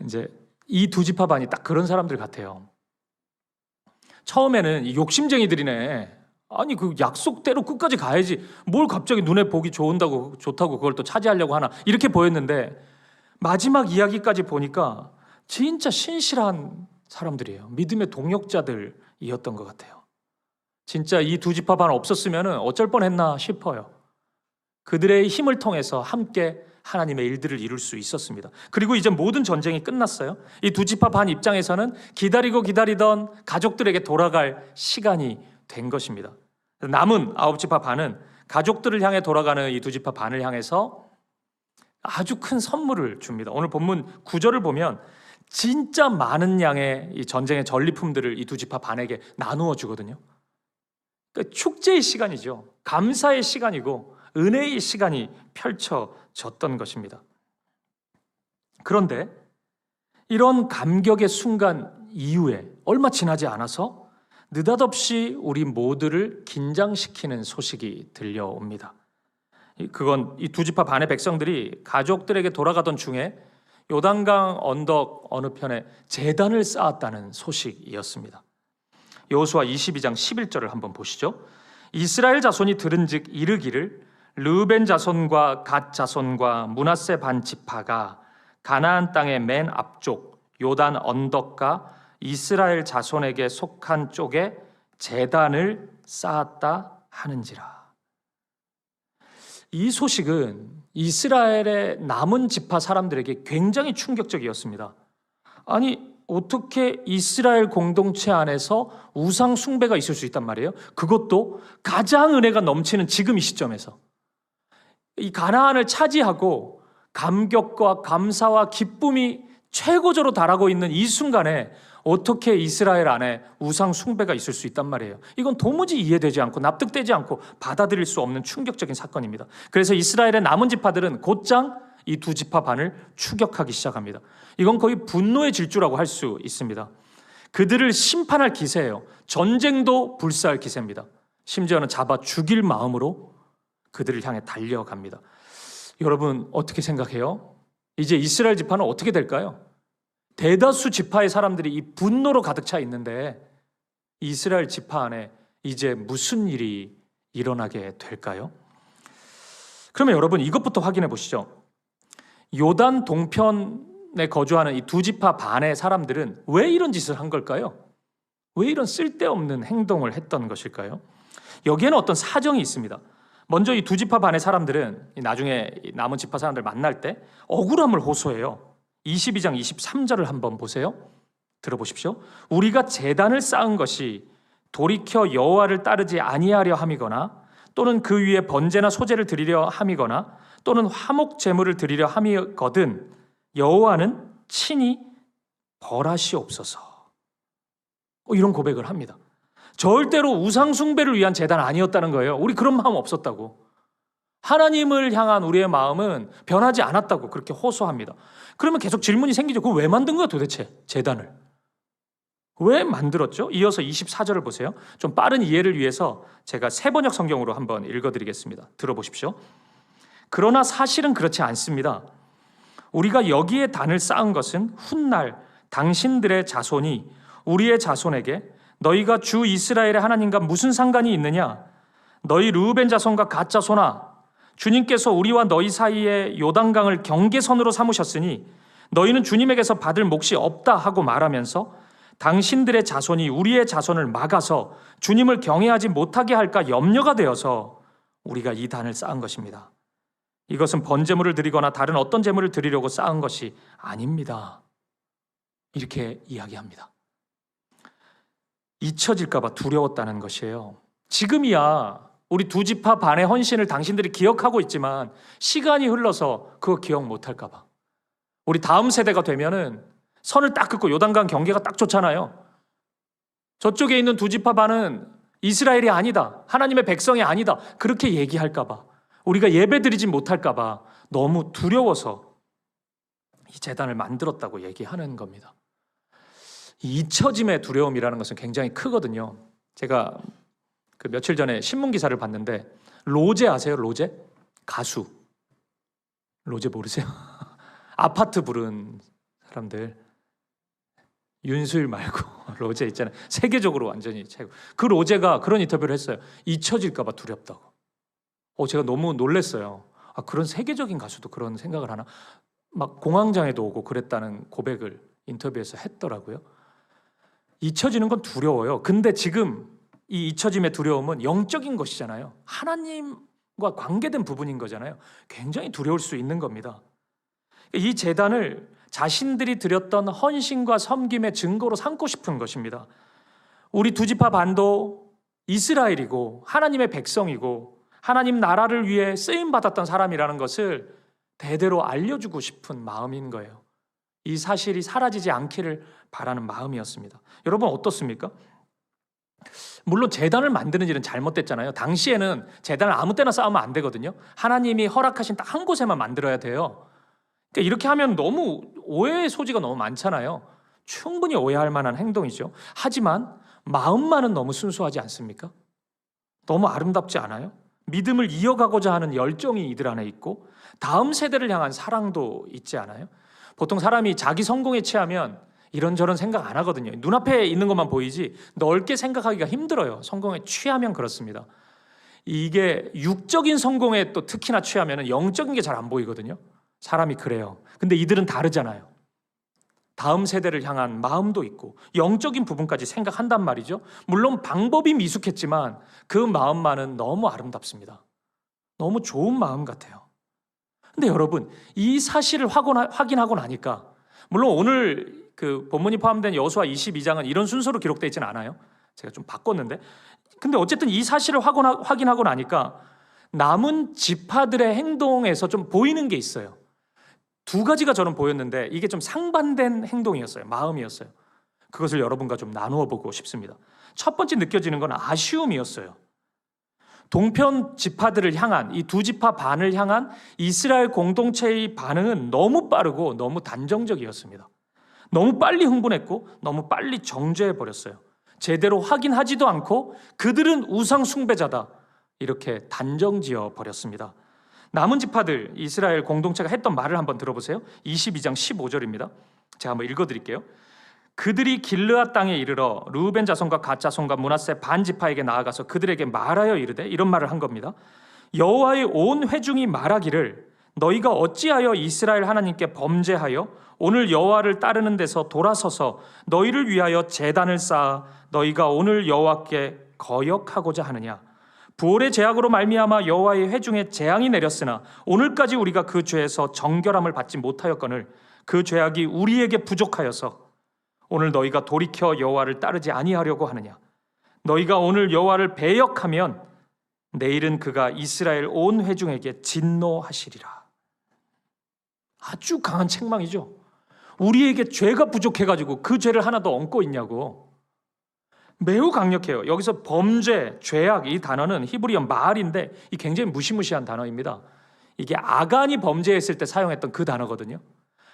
이제 이 두 지파 반이 딱 그런 사람들 같아요. 처음에는 이 욕심쟁이들이네. 아니 그 약속대로 끝까지 가야지. 뭘 갑자기 눈에 보기 좋다고 그걸 또 차지하려고 하나 이렇게 보였는데 마지막 이야기까지 보니까 진짜 신실한 사람들이에요. 믿음의 동역자들이었던 것 같아요. 진짜 이 두 지파 반 없었으면 어쩔 뻔했나 싶어요. 그들의 힘을 통해서 함께 하나님의 일들을 이룰 수 있었습니다. 그리고 이제 모든 전쟁이 끝났어요. 이 두 지파 반 입장에서는 기다리던 가족들에게 돌아갈 시간이 된 것입니다. 남은 9지파 반은 가족들을 향해 돌아가는 이 두 지파 반을 향해서 아주 큰 선물을 줍니다. 오늘 본문 9절을 보면 진짜 많은 양의 이 전쟁의 전리품들을 이 두 지파 반에게 나누어 주거든요. 그러니까 축제의 시간이죠. 감사의 시간이고 은혜의 시간이 펼쳐졌던 것입니다. 그런데 이런 감격의 순간 이후에 얼마 지나지 않아서 느닷없이 우리 모두를 긴장시키는 소식이 들려옵니다. 그건 이 두 지파 반의 백성들이 가족들에게 돌아가던 중에 요단강 언덕 어느 편에 제단을 쌓았다는 소식이었습니다. 여호수아 22장 11절을 한번 보시죠. 이스라엘 자손이 들은즉 이르기를 르우벤 자손과 갓 자손과 므낫세 반 지파가 가나안 땅의 맨 앞쪽 요단 언덕과 이스라엘 자손에게 속한 쪽에 제단을 쌓았다 하는지라. 이 소식은 이스라엘의 남은 지파 사람들에게 굉장히 충격적이었습니다. 아니 어떻게 이스라엘 공동체 안에서 우상 숭배가 있을 수 있단 말이에요? 그것도 가장 은혜가 넘치는 지금 이 시점에서 이 가나안을 차지하고 감격과 감사와 기쁨이 최고조로 달하고 있는 이 순간에 어떻게 이스라엘 안에 우상 숭배가 있을 수 있단 말이에요. 이건 도무지 이해되지 않고 납득되지 않고 받아들일 수 없는 충격적인 사건입니다. 그래서 이스라엘의 남은 지파들은 곧장 이 두 지파 반을 추격하기 시작합니다. 이건 거의 분노의 질주라고 할 수 있습니다. 그들을 심판할 기세예요. 전쟁도 불사할 기세입니다. 심지어는 잡아 죽일 마음으로 그들을 향해 달려갑니다. 여러분 어떻게 생각해요? 이제 이스라엘 지파는 어떻게 될까요? 대다수 지파의 사람들이 이 분노로 가득 차 있는데 이스라엘 지파 안에 이제 무슨 일이 일어나게 될까요? 그러면 여러분 이것부터 확인해 보시죠. 요단 동편에 거주하는 이 두 지파 반의 사람들은 왜 이런 짓을 한 걸까요? 왜 이런 쓸데없는 행동을 했던 것일까요? 여기에는 어떤 사정이 있습니다. 먼저 이 두 지파 반의 사람들은 나중에 남은 지파 사람들 만날 때 억울함을 호소해요. 22장 23절을 한번 보세요. 들어보십시오. 우리가 제단을 쌓은 것이 돌이켜 여호와를 따르지 아니하려 함이거나 또는 그 위에 번제나 소제를 드리려 함이거나 또는 화목 제물을 드리려 함이거든 여호와는 친히 벌하시옵소서. 이런 고백을 합니다. 절대로 우상 숭배를 위한 제단 아니었다는 거예요. 우리 그런 마음 없었다고. 하나님을 향한 우리의 마음은 변하지 않았다고 그렇게 호소합니다. 그러면 계속 질문이 생기죠. 그거 왜 만든 거야 도대체 제단을? 왜 만들었죠? 이어서 24절을 보세요. 좀 빠른 이해를 위해서 제가 세번역 성경으로 한번 읽어드리겠습니다. 들어보십시오. 그러나 사실은 그렇지 않습니다. 우리가 여기에 단을 쌓은 것은 훗날 당신들의 자손이 우리의 자손에게 너희가 주 이스라엘의 하나님과 무슨 상관이 있느냐? 너희 르우벤 자손과 갓 자손아, 주님께서 우리와 너희 사이에 요단강을 경계선으로 삼으셨으니 너희는 주님에게서 받을 몫이 없다 하고 말하면서 당신들의 자손이 우리의 자손을 막아서 주님을 경외하지 못하게 할까 염려가 되어서 우리가 이 단을 쌓은 것입니다. 이것은 번제물을 드리거나 다른 어떤 제물을 드리려고 쌓은 것이 아닙니다. 이렇게 이야기합니다. 잊혀질까 봐 두려웠다는 것이에요. 지금이야 우리 두 지파 반의 헌신을 당신들이 기억하고 있지만 시간이 흘러서 그거 기억 못할까 봐. 우리 다음 세대가 되면은 선을 딱 긋고 요단강 경계가 딱 좋잖아요. 저쪽에 있는 두 지파 반은 이스라엘이 아니다, 하나님의 백성이 아니다, 그렇게 얘기할까 봐, 우리가 예배드리지 못할까 봐 너무 두려워서 이 제단을 만들었다고 얘기하는 겁니다. 이 잊혀짐의 두려움이라는 것은 굉장히 크거든요. 제가 그 며칠 전에 신문 기사를 봤는데 로제 아세요? 로제? 가수. 로제 모르세요? 아파트 부른 사람들. 윤수일 말고 로제 있잖아요. 세계적으로 완전히 최고. 그 로제가 그런 인터뷰를 했어요. 잊혀질까 봐 두렵다고. 제가 너무 놀랐어요. 그런 세계적인 가수도 그런 생각을 하나? 막 공황장애도 오고 그랬다는 고백을 인터뷰에서 했더라고요. 잊혀지는 건 두려워요. 근데 지금 이 잊혀짐의 두려움은 영적인 것이잖아요. 하나님과 관계된 부분인 거잖아요. 굉장히 두려울 수 있는 겁니다. 이 제단을 자신들이 드렸던 헌신과 섬김의 증거로 삼고 싶은 것입니다. 우리 두 지파 반도 이스라엘이고 하나님의 백성이고 하나님 나라를 위해 쓰임받았던 사람이라는 것을 대대로 알려주고 싶은 마음인 거예요. 이 사실이 사라지지 않기를 바라는 마음이었습니다. 여러분 어떻습니까? 물론 제단을 만드는 일은 잘못됐잖아요. 당시에는 제단을 아무 때나 쌓으면 안 되거든요. 하나님이 허락하신 딱 한 곳에만 만들어야 돼요. 그러니까 이렇게 하면 너무 오해의 소지가 너무 많잖아요. 충분히 오해할 만한 행동이죠. 하지만 마음만은 너무 순수하지 않습니까? 너무 아름답지 않아요? 믿음을 이어가고자 하는 열정이 이들 안에 있고 다음 세대를 향한 사랑도 있지 않아요? 보통 사람이 자기 성공에 취하면 이런저런 생각 안 하거든요. 눈앞에 있는 것만 보이지 넓게 생각하기가 힘들어요. 성공에 취하면 그렇습니다. 이게 육적인 성공에 또 특히나 취하면 영적인 게 잘 안 보이거든요. 사람이 그래요. 근데 이들은 다르잖아요. 다음 세대를 향한 마음도 있고 영적인 부분까지 생각한단 말이죠. 물론 방법이 미숙했지만 그 마음만은 너무 아름답습니다. 너무 좋은 마음 같아요. 근데 여러분 이 사실을 확인하고 나니까 물론 오늘 그 본문이 포함된 여호수아 22장은 이런 순서로 기록되어 있지는 않아요. 제가 좀 바꿨는데 근데 어쨌든 이 사실을 확인하고 나니까 남은 지파들의 행동에서 좀 보이는 게 있어요. 두 가지가 저는 보였는데 이게 좀 상반된 행동이었어요. 마음이었어요. 그것을 여러분과 좀 나누어 보고 싶습니다. 첫 번째 느껴지는 건 아쉬움이었어요. 동편 지파들을 향한 이 두 지파 반을 향한 이스라엘 공동체의 반응은 너무 빠르고 너무 단정적이었습니다. 너무 빨리 흥분했고 너무 빨리 정죄해 버렸어요. 제대로 확인하지도 않고 그들은 우상 숭배자다 이렇게 단정지어 버렸습니다. 남은 지파들 이스라엘 공동체가 했던 말을 한번 들어보세요. 22장 15절입니다. 제가 한번 읽어드릴게요. 그들이 길르앗 땅에 이르러 르우벤 자손과 갓 자손과 므낫세 반 지파에게 나아가서 그들에게 말하여 이르되 이런 말을 한 겁니다. 여호와의 온 회중이 말하기를 너희가 어찌하여 이스라엘 하나님께 범죄하여 오늘 여호와를 따르는 데서 돌아서서 너희를 위하여 제단을 쌓아 너희가 오늘 여호와께 거역하고자 하느냐? 부올의 제약으로 말미암아 여호와의 회중에 재앙이 내렸으나 오늘까지 우리가 그 죄에서 정결함을 받지 못하였거늘 그 죄악이 우리에게 부족하여서 오늘 너희가 돌이켜 여호와를 따르지 아니하려고 하느냐? 너희가 오늘 여호와를 배역하면 내일은 그가 이스라엘 온 회중에게 진노하시리라. 아주 강한 책망이죠. 우리에게 죄가 부족해가지고 그 죄를 하나 더 얹고 있냐고. 매우 강력해요. 여기서 범죄, 죄악 이 단어는 히브리어 말인데 이 굉장히 무시무시한 단어입니다. 이게 아간이 범죄했을 때 사용했던 그 단어거든요.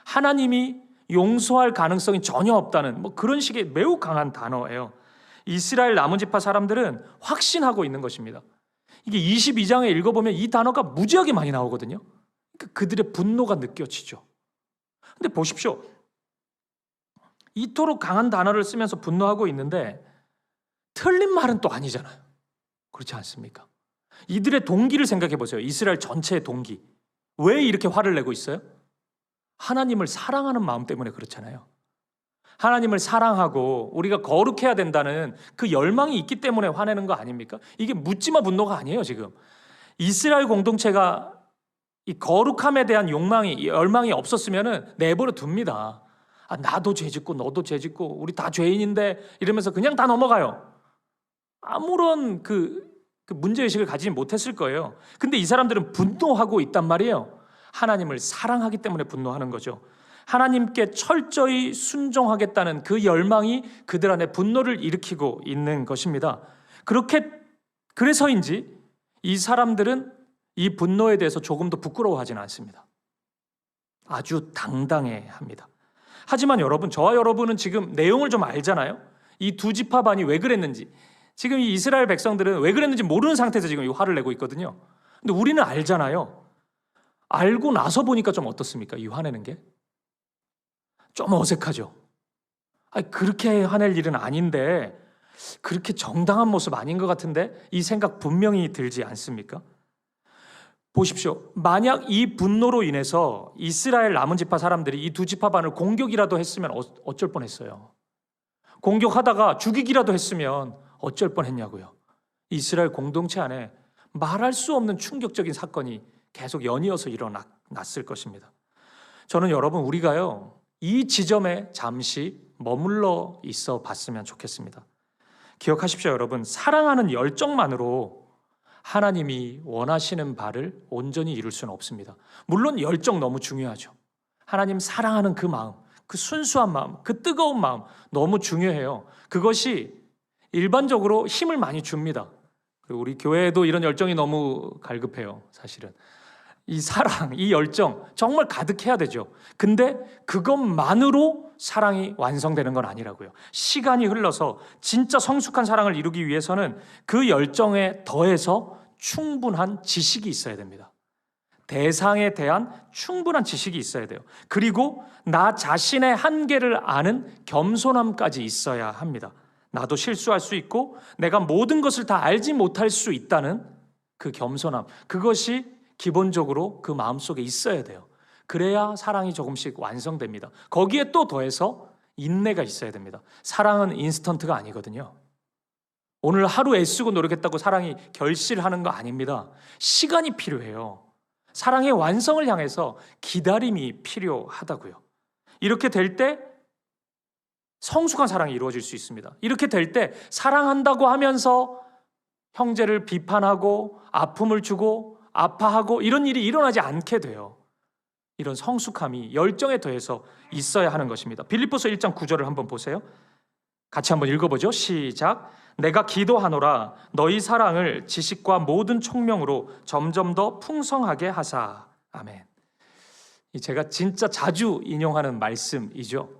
하나님이 용서할 가능성이 전혀 없다는 뭐 그런 식의 매우 강한 단어예요. 이스라엘 남은 지파 사람들은 확신하고 있는 것입니다. 이게 22장에 읽어보면 이 단어가 무지하게 많이 나오거든요. 그러니까 그들의 분노가 느껴지죠. 근데 보십시오. 이토록 강한 단어를 쓰면서 분노하고 있는데 틀린 말은 또 아니잖아요. 그렇지 않습니까? 이들의 동기를 생각해 보세요. 이스라엘 전체의 동기. 왜 이렇게 화를 내고 있어요? 하나님을 사랑하는 마음 때문에 그렇잖아요. 하나님을 사랑하고 우리가 거룩해야 된다는 그 열망이 있기 때문에 화내는 거 아닙니까? 이게 묻지마 분노가 아니에요, 지금. 이스라엘 공동체가 이 거룩함에 대한 열망이 없었으면 내버려 둡니다. 아, 나도 죄짓고 너도 죄짓고 우리 다 죄인인데 이러면서 그냥 다 넘어가요. 아무런 그 문제의식을 가지지 못했을 거예요. 근데 이 사람들은 분노하고 있단 말이에요. 하나님을 사랑하기 때문에 분노하는 거죠. 하나님께 철저히 순종하겠다는 그 열망이 그들 안에 분노를 일으키고 있는 것입니다. 그래서인지 이 사람들은 이 분노에 대해서 조금도 부끄러워하지는 않습니다. 아주 당당해 합니다. 하지만 여러분, 저와 여러분은 지금 내용을 좀 알잖아요. 이 두 지파반이 왜 그랬는지. 지금 이 이스라엘 백성들은 왜 그랬는지 모르는 상태에서 지금 이 화를 내고 있거든요. 근데 우리는 알잖아요. 알고 나서 보니까 좀 어떻습니까? 이 화내는 게? 좀 어색하죠. 아니, 그렇게 화낼 일은 아닌데 그렇게 정당한 모습 아닌 것 같은데 이 생각 분명히 들지 않습니까? 보십시오. 만약 이 분노로 인해서 이스라엘 남은 지파 사람들이 이 두 지파반을 공격이라도 했으면 어쩔 뻔했어요. 공격하다가 죽이기라도 했으면 어쩔 뻔했냐고요. 이스라엘 공동체 안에 말할 수 없는 충격적인 사건이 계속 연이어서 일어났을 것입니다. 저는 여러분 우리가요 이 지점에 잠시 머물러 있어 봤으면 좋겠습니다. 기억하십시오, 여러분. 사랑하는 열정만으로 하나님이 원하시는 바를 온전히 이룰 수는 없습니다. 물론 열정 너무 중요하죠. 하나님 사랑하는 그 마음, 그 순수한 마음, 그 뜨거운 마음 너무 중요해요. 그것이 일반적으로 힘을 많이 줍니다. 그리고 우리 교회에도 이런 열정이 너무 갈급해요, 사실은. 이 사랑, 이 열정 정말 가득해야 되죠. 근데 그것만으로 사랑이 완성되는 건 아니라고요. 시간이 흘러서 진짜 성숙한 사랑을 이루기 위해서는 그 열정에 더해서 충분한 지식이 있어야 됩니다. 대상에 대한 충분한 지식이 있어야 돼요. 그리고 나 자신의 한계를 아는 겸손함까지 있어야 합니다. 나도 실수할 수 있고 내가 모든 것을 다 알지 못할 수 있다는 그 겸손함, 그것이 기본적으로 그 마음속에 있어야 돼요. 그래야 사랑이 조금씩 완성됩니다. 거기에 또 더해서 인내가 있어야 됩니다. 사랑은 인스턴트가 아니거든요. 오늘 하루 애쓰고 노력했다고 사랑이 결실하는 거 아닙니다. 시간이 필요해요. 사랑의 완성을 향해서 기다림이 필요하다고요. 이렇게 될 때 성숙한 사랑이 이루어질 수 있습니다. 이렇게 될 때 사랑한다고 하면서 형제를 비판하고 아픔을 주고 아파하고 이런 일이 일어나지 않게 돼요. 이런 성숙함이 열정에 더해서 있어야 하는 것입니다. 빌립보서 1장 9절을 한번 보세요. 같이 한번 읽어보죠. 시작. 내가 기도하노라 너희 사랑을 지식과 모든 총명으로 점점 더 풍성하게 하사. 아멘. 제가 진짜 자주 인용하는 말씀이죠.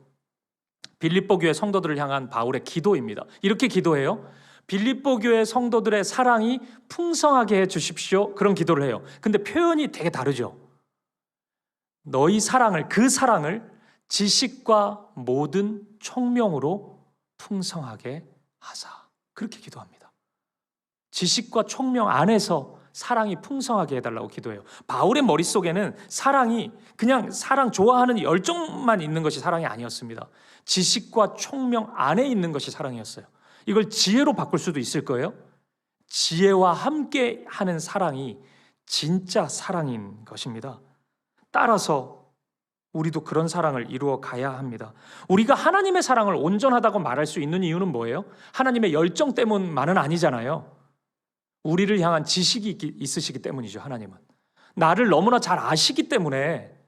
빌립보 교회 성도들을 향한 바울의 기도입니다. 이렇게 기도해요. 빌립보 교회 성도들의 사랑이 풍성하게 해 주십시오. 그런 기도를 해요. 근데 표현이 되게 다르죠. 너희 사랑을, 그 사랑을 지식과 모든 총명으로 풍성하게 하사. 그렇게 기도합니다. 지식과 총명 안에서 사랑이 풍성하게 해달라고 기도해요. 바울의 머릿속에는 사랑이 그냥 사랑 좋아하는 열정만 있는 것이 사랑이 아니었습니다. 지식과 총명 안에 있는 것이 사랑이었어요. 이걸 지혜로 바꿀 수도 있을 거예요. 지혜와 함께 하는 사랑이 진짜 사랑인 것입니다. 따라서 우리도 그런 사랑을 이루어 가야 합니다. 우리가 하나님의 사랑을 온전하다고 말할 수 있는 이유는 뭐예요? 하나님의 열정 때문만은 아니잖아요. 우리를 향한 지식이 있으시기 때문이죠. 하나님은 나를 너무나 잘 아시기 때문에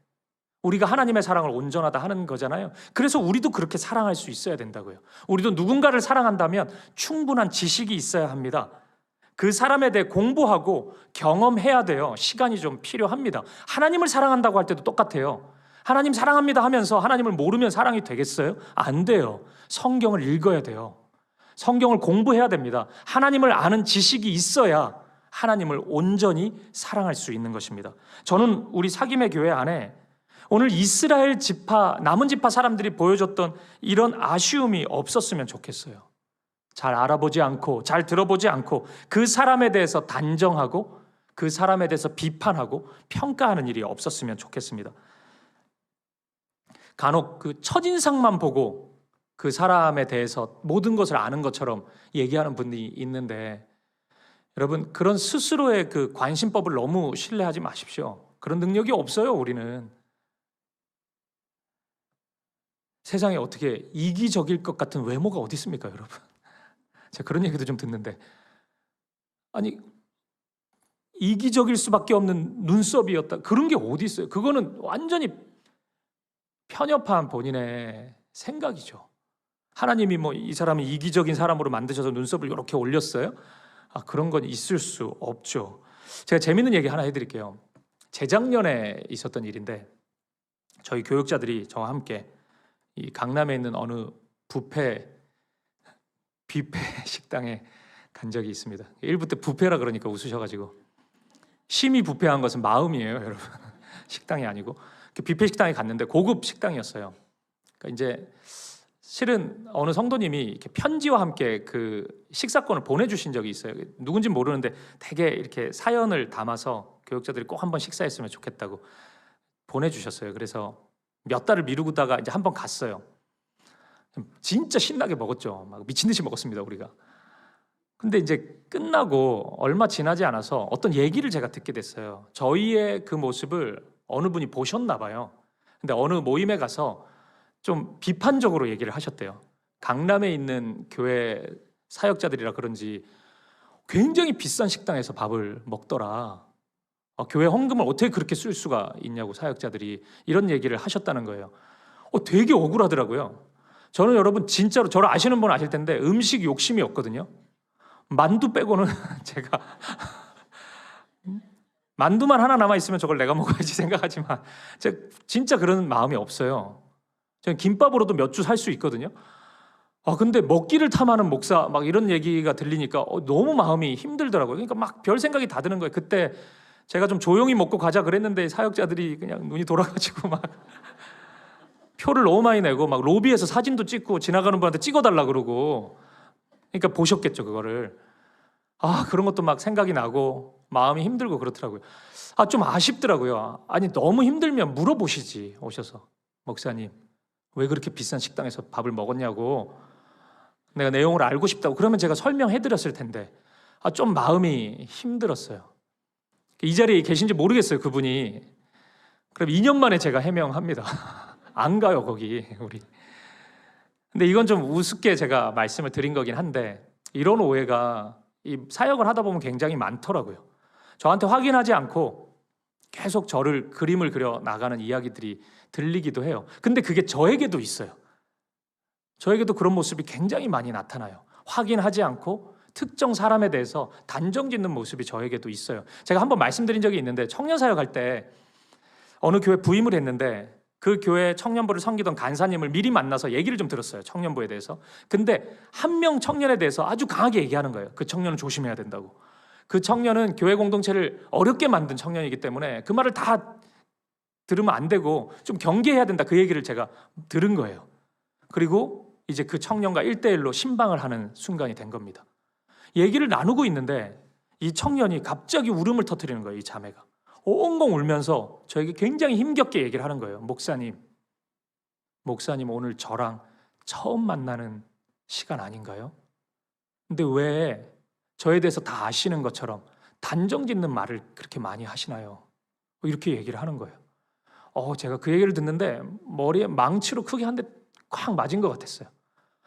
우리가 하나님의 사랑을 온전하다 하는 거잖아요. 그래서 우리도 그렇게 사랑할 수 있어야 된다고요. 우리도 누군가를 사랑한다면 충분한 지식이 있어야 합니다. 그 사람에 대해 공부하고 경험해야 돼요. 시간이 좀 필요합니다. 하나님을 사랑한다고 할 때도 똑같아요. 하나님 사랑합니다 하면서 하나님을 모르면 사랑이 되겠어요? 안 돼요. 성경을 읽어야 돼요. 성경을 공부해야 됩니다. 하나님을 아는 지식이 있어야 하나님을 온전히 사랑할 수 있는 것입니다. 저는 우리 사김의 교회 안에 오늘 이스라엘 지파, 남은 지파 사람들이 보여줬던 이런 아쉬움이 없었으면 좋겠어요. 잘 알아보지 않고 잘 들어보지 않고 그 사람에 대해서 단정하고 그 사람에 대해서 비판하고 평가하는 일이 없었으면 좋겠습니다. 간혹 그 첫인상만 보고 그 사람에 대해서 모든 것을 아는 것처럼 얘기하는 분이 있는데, 여러분 그런 스스로의 그 관심법을 너무 신뢰하지 마십시오. 그런 능력이 없어요. 우리는 세상에 어떻게 이기적일 것 같은 외모가 어디 있습니까, 여러분? 제가 그런 얘기도 좀 듣는데, 아니 이기적일 수밖에 없는 눈썹이었다, 그런 게 어디 있어요? 그거는 완전히 편협한 본인의 생각이죠. 하나님이 뭐 이 사람을 이기적인 사람으로 만드셔서 눈썹을 이렇게 올렸어요? 그런 건 있을 수 없죠. 제가 재밌는 얘기 하나 해드릴게요. 재작년에 있었던 일인데, 저희 교육자들이 저와 함께 이 강남에 있는 어느 뷔페 식당에 간 적이 있습니다. 1부 때 뷔페라 그러니까 웃으셔가지고, 심히 뷔페한 것은 마음이에요, 여러분. 식당이 아니고. 그 뷔페 식당에 갔는데 고급 식당이었어요. 그러니까 이제 실은 어느 성도님이 이렇게 편지와 함께 그 식사권을 보내주신 적이 있어요. 누군지 모르는데 되게 이렇게 사연을 담아서 교육자들이 꼭 한번 식사했으면 좋겠다고 보내주셨어요. 그래서 몇 달을 미루다가 이제 한번 갔어요. 진짜 신나게 먹었죠. 막 미친 듯이 먹었습니다, 우리가. 근데 이제 끝나고 얼마 지나지 않아서 어떤 얘기를 제가 듣게 됐어요. 저희의 그 모습을 어느 분이 보셨나 봐요. 근데 어느 모임에 가서 좀 비판적으로 얘기를 하셨대요. 강남에 있는 교회 사역자들이라 그런지 굉장히 비싼 식당에서 밥을 먹더라. 교회 헌금을 어떻게 그렇게 쓸 수가 있냐고 사역자들이 이런 얘기를 하셨다는 거예요. 되게 억울하더라고요. 저는 여러분 진짜로 저를 아시는 분은 아실 텐데 음식 욕심이 없거든요. 만두 빼고는 제가 만두만 하나 남아있으면 저걸 내가 먹어야지 생각하지만 제가 진짜 그런 마음이 없어요. 저는 김밥으로도 몇 주 살 수 있거든요. 근데 먹기를 탐하는 목사 막 이런 얘기가 들리니까 너무 마음이 힘들더라고요. 그러니까 막 별 생각이 다 드는 거예요. 그때 제가 좀 조용히 먹고 가자 그랬는데 사역자들이 그냥 눈이 돌아가지고 막 표를 너무 많이 내고 막 로비에서 사진도 찍고 지나가는 분한테 찍어달라 그러고, 그러니까 보셨겠죠 그거를. 그런 것도 막 생각이 나고 마음이 힘들고 그렇더라고요. 좀 아쉽더라고요. 아니 너무 힘들면 물어보시지, 오셔서 목사님 왜 그렇게 비싼 식당에서 밥을 먹었냐고 내가 내용을 알고 싶다고 그러면 제가 설명해 드렸을 텐데 좀 마음이 힘들었어요. 이 자리에 계신지 모르겠어요, 그분이. 그럼 2년 만에 제가 해명합니다. 안 가요 거기 우리. 근데 이건 좀 우습게 제가 말씀을 드린 거긴 한데, 이런 오해가 이 사역을 하다 보면 굉장히 많더라고요. 저한테 확인하지 않고 계속 저를 그림을 그려 나가는 이야기들이 들리기도 해요. 근데 그게 저에게도 있어요. 저에게도 그런 모습이 굉장히 많이 나타나요. 확인하지 않고 특정 사람에 대해서 단정 짓는 모습이 저에게도 있어요. 제가 한번 말씀드린 적이 있는데, 청년 사역할 때 어느 교회 부임을 했는데 그 교회 청년부를 섬기던 간사님을 미리 만나서 얘기를 좀 들었어요, 청년부에 대해서. 근데 한 명 청년에 대해서 아주 강하게 얘기하는 거예요. 그 청년은 조심해야 된다고. 그 청년은 교회 공동체를 어렵게 만든 청년이기 때문에 그 말을 다 들으면 안 되고 좀 경계해야 된다, 그 얘기를 제가 들은 거예요. 그리고 이제 그 청년과 1대1로 신방을 하는 순간이 된 겁니다. 얘기를 나누고 있는데 이 청년이 갑자기 울음을 터뜨리는 거예요. 이 자매가 엉엉 울면서 저에게 굉장히 힘겹게 얘기를 하는 거예요. 목사님 오늘 저랑 처음 만나는 시간 아닌가요? 근데 왜 저에 대해서 다 아시는 것처럼 단정짓는 말을 그렇게 많이 하시나요? 이렇게 얘기를 하는 거예요. 제가 그 얘기를 듣는데 머리에 망치로 크게 한 대 콱 맞은 것 같았어요.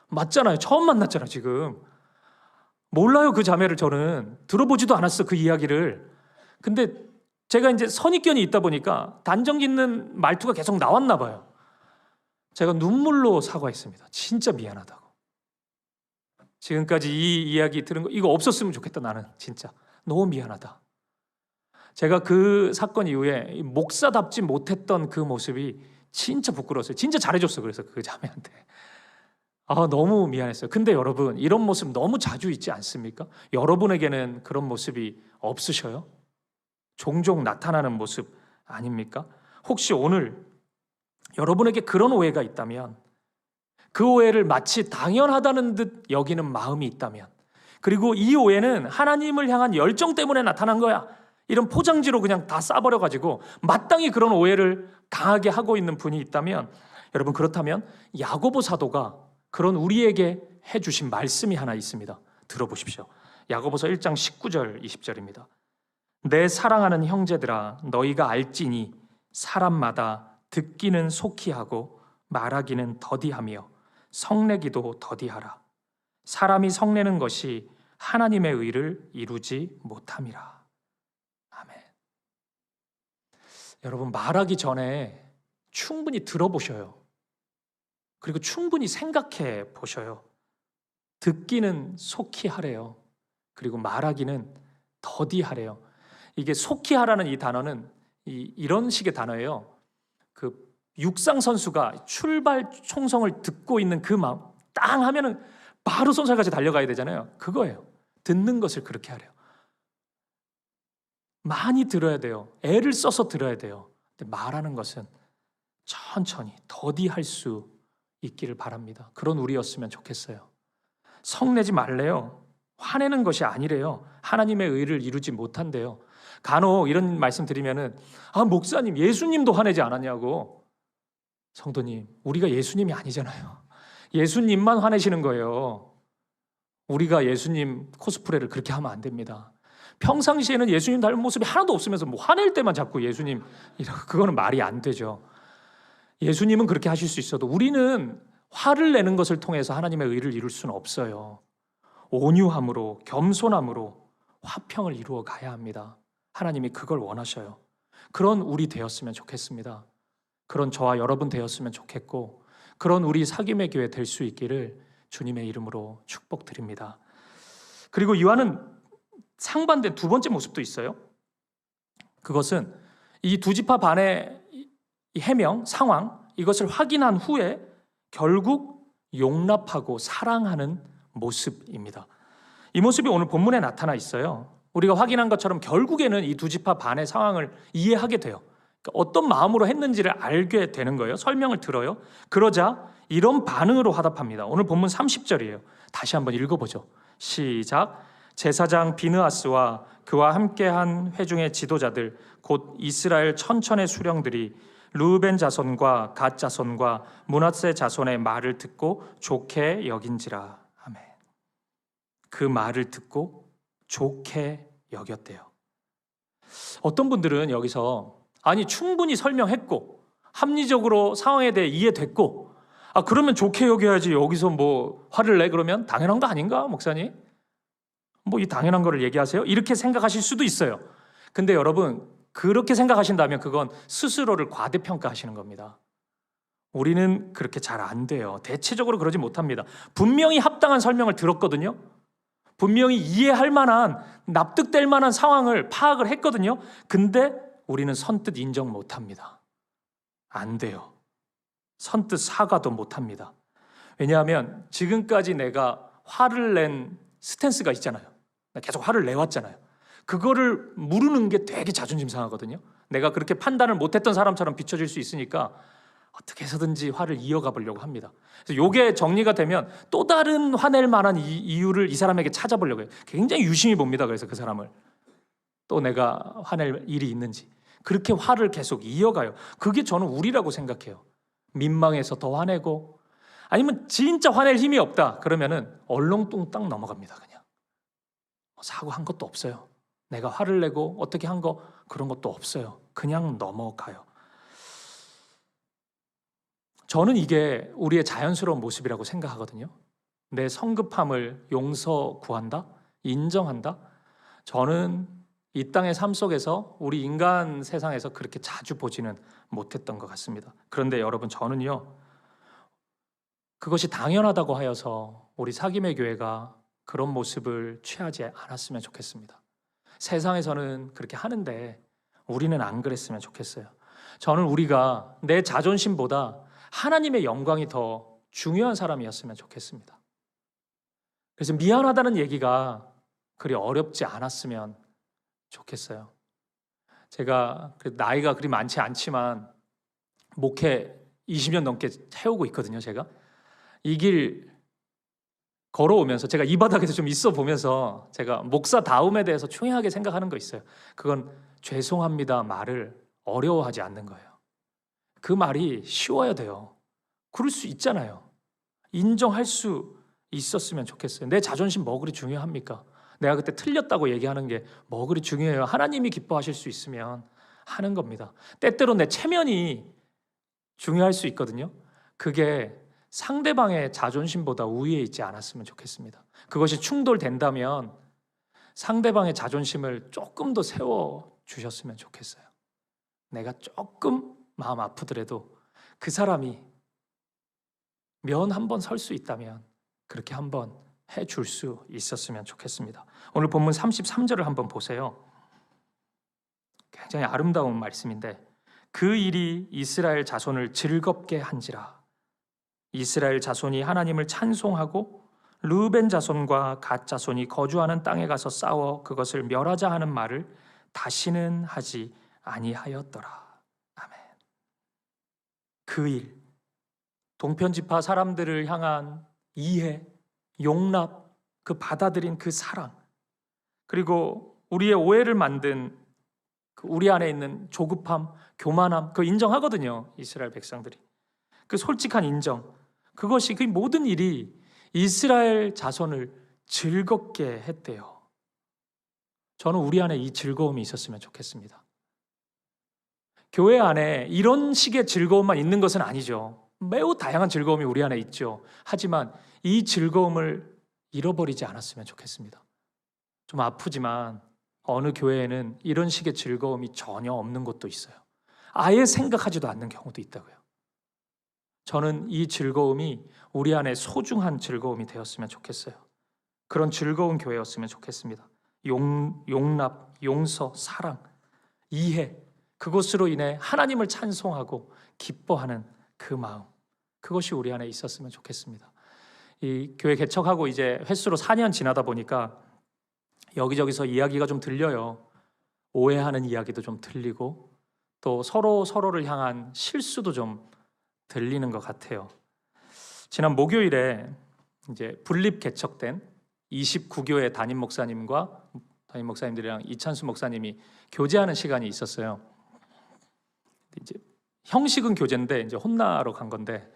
맞잖아요. 처음 만났잖아요. 지금 몰라요. 그 자매를 저는 들어보지도 않았어. 그 이야기를. 근데 제가 이제 선입견이 있다 보니까 단정짓는 말투가 계속 나왔나 봐요. 제가 눈물로 사과했습니다. 진짜 미안하다고. 지금까지 이 이야기 들은 거 이거 없었으면 좋겠다. 나는 진짜 너무 미안하다. 제가 그 사건 이후에 목사답지 못했던 그 모습이 진짜 부끄러웠어요. 진짜 잘해줬어. 그래서 그 자매한테 너무 미안했어요. 근데 여러분 이런 모습 너무 자주 있지 않습니까? 여러분에게는 그런 모습이 없으셔요? 종종 나타나는 모습 아닙니까? 혹시 오늘 여러분에게 그런 오해가 있다면, 그 오해를 마치 당연하다는 듯 여기는 마음이 있다면, 그리고 이 오해는 하나님을 향한 열정 때문에 나타난 거야, 이런 포장지로 그냥 다 싸버려가지고 마땅히 그런 오해를 강하게 하고 있는 분이 있다면, 여러분 그렇다면 야고보 사도가 그런 우리에게 해주신 말씀이 하나 있습니다. 들어보십시오. 야고보서 1장 19절 20절입니다. 내 사랑하는 형제들아, 너희가 알지니 사람마다 듣기는 속히 하고 말하기는 더디하며 성내기도 더디하라. 사람이 성내는 것이 하나님의 의를 이루지 못함이라. 아멘. 여러분 말하기 전에 충분히 들어보셔요. 그리고 충분히 생각해 보셔요. 듣기는 속히 하래요. 그리고 말하기는 더디하래요. 이게 속히 하라는 이 단어는 이런 식의 단어예요. 그 육상 선수가 출발 총성을 듣고 있는 그 마음 땅 하면은 바로 손살까지 달려가야 되잖아요. 그거예요. 듣는 것을 그렇게 하래요. 많이 들어야 돼요. 애를 써서 들어야 돼요. 근데 말하는 것은 천천히 더디할 수 있기를 바랍니다. 그런 우리였으면 좋겠어요. 성내지 말래요. 화내는 것이 아니래요. 하나님의 의를 이루지 못한대요. 간혹 이런 말씀 드리면은 목사님 예수님도 화내지 않았냐고. 성도님, 우리가 예수님이 아니잖아요. 예수님만 화내시는 거예요. 우리가 예수님 코스프레를 그렇게 하면 안 됩니다. 평상시에는 예수님 닮은 모습이 하나도 없으면서 뭐 화낼 때만 자꾸 예수님, 그거는 말이 안 되죠. 예수님은 그렇게 하실 수 있어도 우리는 화를 내는 것을 통해서 하나님의 의를 이룰 수는 없어요. 온유함으로, 겸손함으로 화평을 이루어 가야 합니다. 하나님이 그걸 원하셔요. 그런 우리 되었으면 좋겠습니다. 그런 저와 여러분 되었으면 좋겠고, 그런 우리 사귐의 교회 될 수 있기를 주님의 이름으로 축복드립니다. 그리고 이와는 상반된 두 번째 모습도 있어요. 그것은 이 두 지파 반의 해명, 상황, 이것을 확인한 후에 결국 용납하고 사랑하는 모습입니다. 이 모습이 오늘 본문에 나타나 있어요. 우리가 확인한 것처럼 결국에는 이 두 지파 반의 상황을 이해하게 돼요. 그러니까 어떤 마음으로 했는지를 알게 되는 거예요. 설명을 들어요. 그러자 이런 반응으로 화답합니다. 오늘 본문 30절이에요. 다시 한번 읽어보죠. 시작. 제사장 비느하스와 그와 함께한 회중의 지도자들 곧 이스라엘 천천의 수령들이 르우벤 자손과 갓 자손과 므낫세 자손의 말을 듣고 좋게 여긴지라. 아멘. 그 말을 듣고 좋게 여겼대요. 어떤 분들은 여기서 충분히 설명했고 합리적으로 상황에 대해 이해됐고 그러면 좋게 여겨야지 여기서 뭐 화를 내? 그러면 당연한 거 아닌가 목사님? 뭐 이 당연한 거를 얘기하세요? 이렇게 생각하실 수도 있어요. 근데 여러분 그렇게 생각하신다면 그건 스스로를 과대평가하시는 겁니다. 우리는 그렇게 잘 안 돼요. 대체적으로 그러지 못합니다. 분명히 합당한 설명을 들었거든요. 분명히 이해할 만한, 납득될 만한 상황을 파악을 했거든요. 근데 우리는 선뜻 인정 못합니다. 안 돼요. 선뜻 사과도 못합니다. 왜냐하면 지금까지 내가 화를 낸 스탠스가 있잖아요. 계속 화를 내왔잖아요. 그거를 무르는 게 되게 자존심 상하거든요. 내가 그렇게 판단을 못했던 사람처럼 비춰질 수 있으니까 어떻게 해서든지 화를 이어가 보려고 합니다. 그래서 이게 정리가 되면 또 다른 화낼 만한 이유를 이 사람에게 찾아보려고 해요. 굉장히 유심히 봅니다. 그래서 그 사람을 또 내가 화낼 일이 있는지 그렇게 화를 계속 이어가요. 그게 저는 우리라고 생각해요. 민망해서 더 화내고 아니면 진짜 화낼 힘이 없다 그러면은 얼렁뚱땅 넘어갑니다. 그냥 사고한 것도 없어요. 내가 화를 내고 어떻게 한 거 그런 것도 없어요. 그냥 넘어가요. 저는 이게 우리의 자연스러운 모습이라고 생각하거든요. 내 성급함을 용서 구한다? 인정한다? 저는 이 땅의 삶 속에서 우리 인간 세상에서 그렇게 자주 보지는 못했던 것 같습니다. 그런데 여러분 저는요, 그것이 당연하다고 하여서 우리 사김의 교회가 그런 모습을 취하지 않았으면 좋겠습니다. 세상에서는 그렇게 하는데 우리는 안 그랬으면 좋겠어요. 저는 우리가 내 자존심보다 하나님의 영광이 더 중요한 사람이었으면 좋겠습니다. 그래서 미안하다는 얘기가 그리 어렵지 않았으면 좋겠어요. 제가 나이가 그리 많지 않지만 목회 20년 넘게 해오고 있거든요. 제가 이 길 걸어오면서 제가 이 바닥에서 좀 있어 보면서 제가 목사다움에 대해서 중요하게 생각하는 거 있어요. 그건 죄송합니다 말을 어려워하지 않는 거예요. 그 말이 쉬워야 돼요. 그럴 수 있잖아요. 인정할 수 있었으면 좋겠어요. 내 자존심 뭐 그리 중요합니까? 내가 그때 틀렸다고 얘기하는 게 뭐 그리 중요해요. 하나님이 기뻐하실 수 있으면 하는 겁니다. 때때로 내 체면이 중요할 수 있거든요. 그게 상대방의 자존심보다 우위에 있지 않았으면 좋겠습니다. 그것이 충돌된다면 상대방의 자존심을 조금 더 세워주셨으면 좋겠어요. 내가 조금 마음 아프더라도 그 사람이 면 한번 설 수 있다면 그렇게 한번 해줄 수 있었으면 좋겠습니다. 오늘 본문 33절을 한번 보세요. 굉장히 아름다운 말씀인데 그 일이 이스라엘 자손을 즐겁게 한지라. 이스라엘 자손이 하나님을 찬송하고 르벤 자손과 갓 자손이 거주하는 땅에 가서 싸워 그것을 멸하자 하는 말을 다시는 하지 아니하였더라. 아멘. 그 일, 동편 지파 사람들을 향한 이해, 용납, 그 받아들인 그 사랑, 그리고 우리의 오해를 만든 그 우리 안에 있는 조급함, 교만함, 그거 인정하거든요. 이스라엘 백성들이. 그 솔직한 인정, 그것이 그 모든 일이 이스라엘 자손을 즐겁게 했대요. 저는 우리 안에 이 즐거움이 있었으면 좋겠습니다. 교회 안에 이런 식의 즐거움만 있는 것은 아니죠. 매우 다양한 즐거움이 우리 안에 있죠. 하지만 이 즐거움을 잃어버리지 않았으면 좋겠습니다. 좀 아프지만 어느 교회에는 이런 식의 즐거움이 전혀 없는 곳도 있어요. 아예 생각하지도 않는 경우도 있다고요. 저는 이 즐거움이 우리 안에 소중한 즐거움이 되었으면 좋겠어요. 그런 즐거운 교회였으면 좋겠습니다. 용납, 용서, 사랑, 이해, 그것으로 인해 하나님을 찬송하고 기뻐하는 그 마음, 그것이 우리 안에 있었으면 좋겠습니다. 이 교회 개척하고 이제 횟수로 4년 지나다 보니까 여기저기서 이야기가 좀 들려요. 오해하는 이야기도 좀 들리고 또 서로를 향한 실수도 좀 들리는 것 같아요. 지난 목요일에 이제 분립 개척된 29교회 담임 목사님들이랑 이찬수 목사님이 교제하는 시간이 있었어요. 이제 형식은 교제인데 이제 혼나러 간 건데,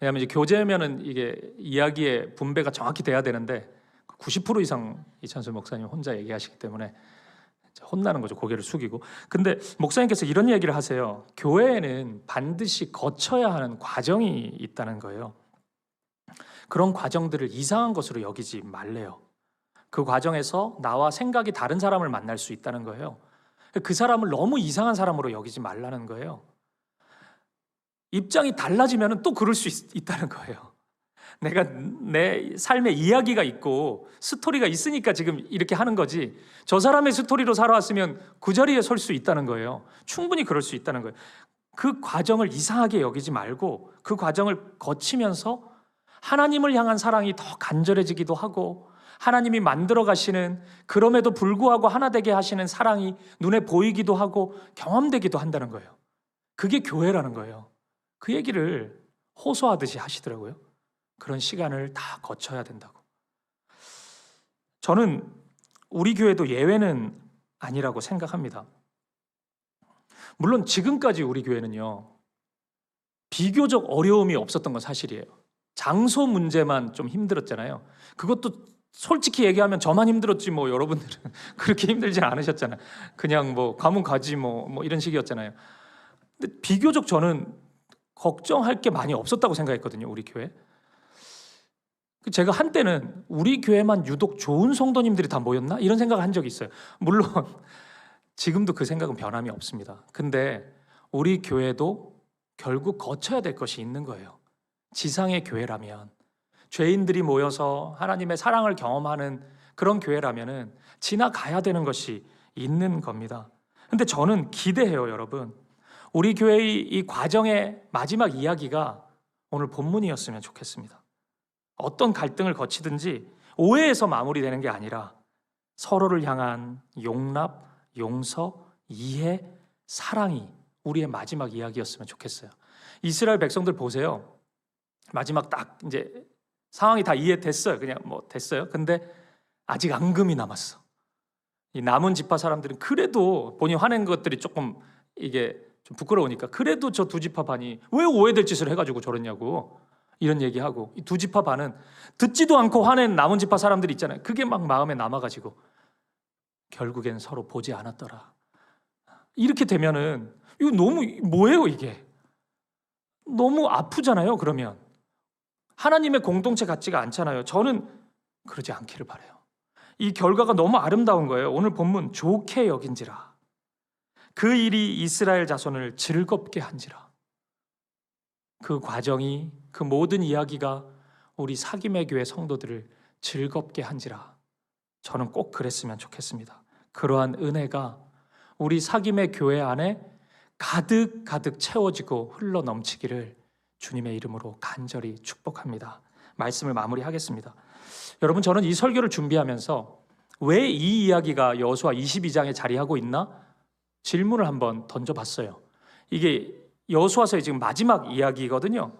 왜냐하면 이제 교제면은 이게 이야기의 분배가 정확히 돼야 되는데 90% 이상 이찬수 목사님 혼자 얘기하시기 때문에 혼나는 거죠. 고개를 숙이고. 근데 목사님께서 이런 얘기를 하세요. 교회에는 반드시 거쳐야 하는 과정이 있다는 거예요. 그런 과정들을 이상한 것으로 여기지 말래요. 그 과정에서 나와 생각이 다른 사람을 만날 수 있다는 거예요. 그 사람을 너무 이상한 사람으로 여기지 말라는 거예요. 입장이 달라지면 또 그럴 수 있다는 거예요. 내가 내 삶의 이야기가 있고 스토리가 있으니까 지금 이렇게 하는 거지, 저 사람의 스토리로 살아왔으면 그 자리에 설 수 있다는 거예요. 충분히 그럴 수 있다는 거예요. 그 과정을 이상하게 여기지 말고 그 과정을 거치면서 하나님을 향한 사랑이 더 간절해지기도 하고 하나님이 만들어 가시는, 그럼에도 불구하고 하나 되게 하시는 사랑이 눈에 보이기도 하고 경험되기도 한다는 거예요. 그게 교회라는 거예요. 그 얘기를 호소하듯이 하시더라고요. 그런 시간을 다 거쳐야 된다고. 저는 우리 교회도 예외는 아니라고 생각합니다. 물론 지금까지 우리 교회는요, 비교적 어려움이 없었던 건 사실이에요. 장소 문제만 좀 힘들었잖아요. 그것도 솔직히 얘기하면 저만 힘들었지 뭐 여러분들은 그렇게 힘들진 않으셨잖아요. 그냥 뭐 가면 가지 뭐 이런 식이었잖아요. 근데 비교적 저는 걱정할 게 많이 없었다고 생각했거든요, 우리 교회. 제가 한때는 우리 교회만 유독 좋은 성도님들이 다 모였나? 이런 생각을 한 적이 있어요. 물론 지금도 그 생각은 변함이 없습니다. 근데 우리 교회도 결국 거쳐야 될 것이 있는 거예요. 지상의 교회라면, 죄인들이 모여서 하나님의 사랑을 경험하는 그런 교회라면은 지나가야 되는 것이 있는 겁니다. 근데 저는 기대해요, 여러분. 우리 교회의 이 과정의 마지막 이야기가 오늘 본문이었으면 좋겠습니다. 어떤 갈등을 거치든지 오해에서 마무리되는 게 아니라 서로를 향한 용납, 용서, 이해, 사랑이 우리의 마지막 이야기였으면 좋겠어요. 이스라엘 백성들 보세요. 마지막 딱 이제 상황이 다 이해됐어요. 그냥 뭐 됐어요. 근데 아직 앙금이 남았어. 이 남은 지파 사람들은 그래도 본인 화낸 것들이 조금 이게 좀 부끄러우니까 그래도 저 두 지파 반이 왜 오해될 짓을 해가지고 저러냐고 이런 얘기하고, 이 두 지파 반은 듣지도 않고 화낸 남은 지파 사람들이 있잖아요. 그게 막 마음에 남아가지고 결국엔 서로 보지 않았더라. 이렇게 되면은 이거 너무 뭐예요 이게? 너무 아프잖아요. 그러면 하나님의 공동체 같지가 않잖아요. 저는 그러지 않기를 바라요. 이 결과가 너무 아름다운 거예요. 오늘 본문 좋게 여긴지라 그 일이 이스라엘 자손을 즐겁게 한지라. 그 과정이, 그 모든 이야기가 우리 사김의 교회 성도들을 즐겁게 한지라. 저는 꼭 그랬으면 좋겠습니다. 그러한 은혜가 우리 사김의 교회 안에 가득 채워지고 흘러 넘치기를 주님의 이름으로 간절히 축복합니다. 말씀을 마무리하겠습니다. 여러분, 저는 이 설교를 준비하면서 왜 이 이야기가 여호수아 22장에 자리하고 있나? 질문을 한번 던져봤어요. 이게 여호수아서의 지금 마지막 이야기거든요.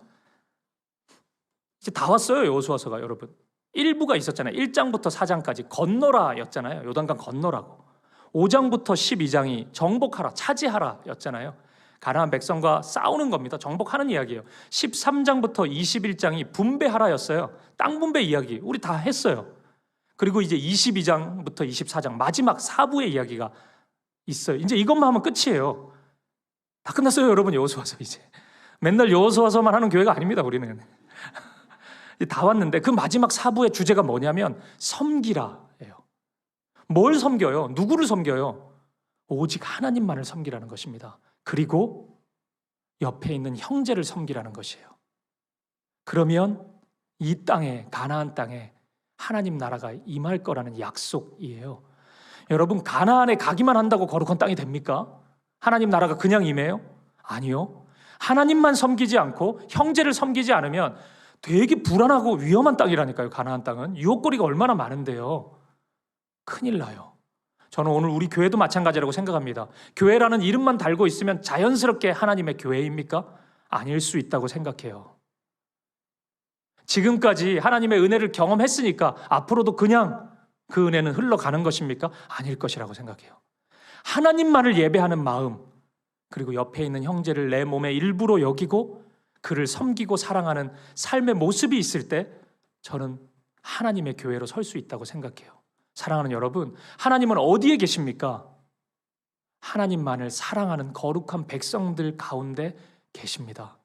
이제 다 왔어요, 여호수아서가. 여러분, 일부가 있었잖아요. 1장부터 4장까지 건너라였잖아요. 요단강 건너라고. 5장부터 12장이 정복하라, 차지하라였잖아요. 가나안 백성과 싸우는 겁니다. 정복하는 이야기예요. 13장부터 21장이 분배하라였어요. 땅 분배 이야기 우리 다 했어요. 그리고 이제 22장부터 24장 마지막 4부의 이야기가 있어요. 이제 이것만 하면 끝이에요. 다 끝났어요, 여러분. 여호수아서 이제 맨날 여호수아서만 하는 교회가 아닙니다. 우리는 다 왔는데 그 마지막 4부의 주제가 뭐냐면 섬기라예요. 뭘 섬겨요? 누구를 섬겨요? 오직 하나님만을 섬기라는 것입니다. 그리고 옆에 있는 형제를 섬기라는 것이에요. 그러면 이 땅에, 가나안 땅에 하나님 나라가 임할 거라는 약속이에요. 여러분, 가나안에 가기만 한다고 거룩한 땅이 됩니까? 하나님 나라가 그냥 임해요? 아니요. 하나님만 섬기지 않고 형제를 섬기지 않으면 되게 불안하고 위험한 땅이라니까요. 가나안 땅은 유혹거리가 얼마나 많은데요. 큰일 나요. 저는 오늘 우리 교회도 마찬가지라고 생각합니다. 교회라는 이름만 달고 있으면 자연스럽게 하나님의 교회입니까? 아닐 수 있다고 생각해요. 지금까지 하나님의 은혜를 경험했으니까 앞으로도 그냥 그 은혜는 흘러가는 것입니까? 아닐 것이라고 생각해요. 하나님만을 예배하는 마음, 그리고 옆에 있는 형제를 내 몸의 일부로 여기고 그를 섬기고 사랑하는 삶의 모습이 있을 때 저는 하나님의 교회로 설 수 있다고 생각해요. 사랑하는 여러분, 하나님은 어디에 계십니까? 하나님만을 사랑하는 거룩한 백성들 가운데 계십니다.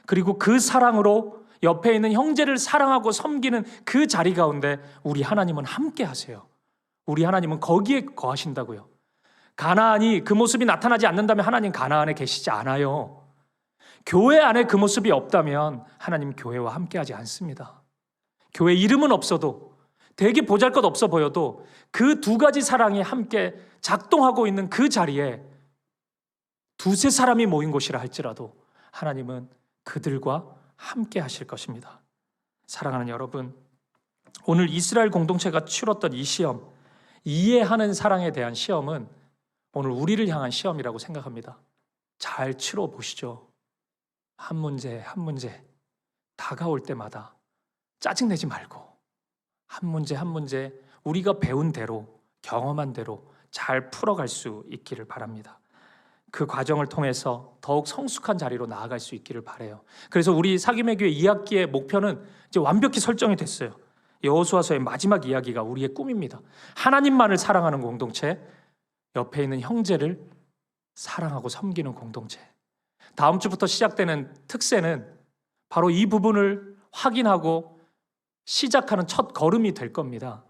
그리고 그 사랑으로 옆에 있는 형제를 사랑하고 섬기는 그 자리 가운데 우리 하나님은 함께 하세요. 우리 하나님은 거기에 거하신다고요. 가나안이 그 모습이 나타나지 않는다면 하나님 가나안에 계시지 않아요. 교회 안에 그 모습이 없다면 하나님 교회와 함께 하지 않습니다. 교회 이름은 없어도, 되게 보잘것 없어 보여도 그 두 가지 사랑이 함께 작동하고 있는 그 자리에 두세 사람이 모인 곳이라 할지라도 하나님은 그들과 함께 하실 것입니다. 사랑하는 여러분, 오늘 이스라엘 공동체가 치렀던 이 시험, 이해하는 사랑에 대한 시험은 오늘 우리를 향한 시험이라고 생각합니다. 잘 치러 보시죠. 한 문제 한 문제 다가올 때마다 짜증내지 말고 한 문제 한 문제 우리가 배운 대로 경험한 대로 잘 풀어갈 수 있기를 바랍니다. 그 과정을 통해서 더욱 성숙한 자리로 나아갈 수 있기를 바라요. 그래서 우리 사김의 교회 2학기의 목표는 이제 완벽히 설정이 됐어요. 여호수아서의 마지막 이야기가 우리의 꿈입니다. 하나님만을 사랑하는 공동체, 옆에 있는 형제를 사랑하고 섬기는 공동체. 다음 주부터 시작되는 특세는 바로 이 부분을 확인하고 시작하는 첫 걸음이 될 겁니다.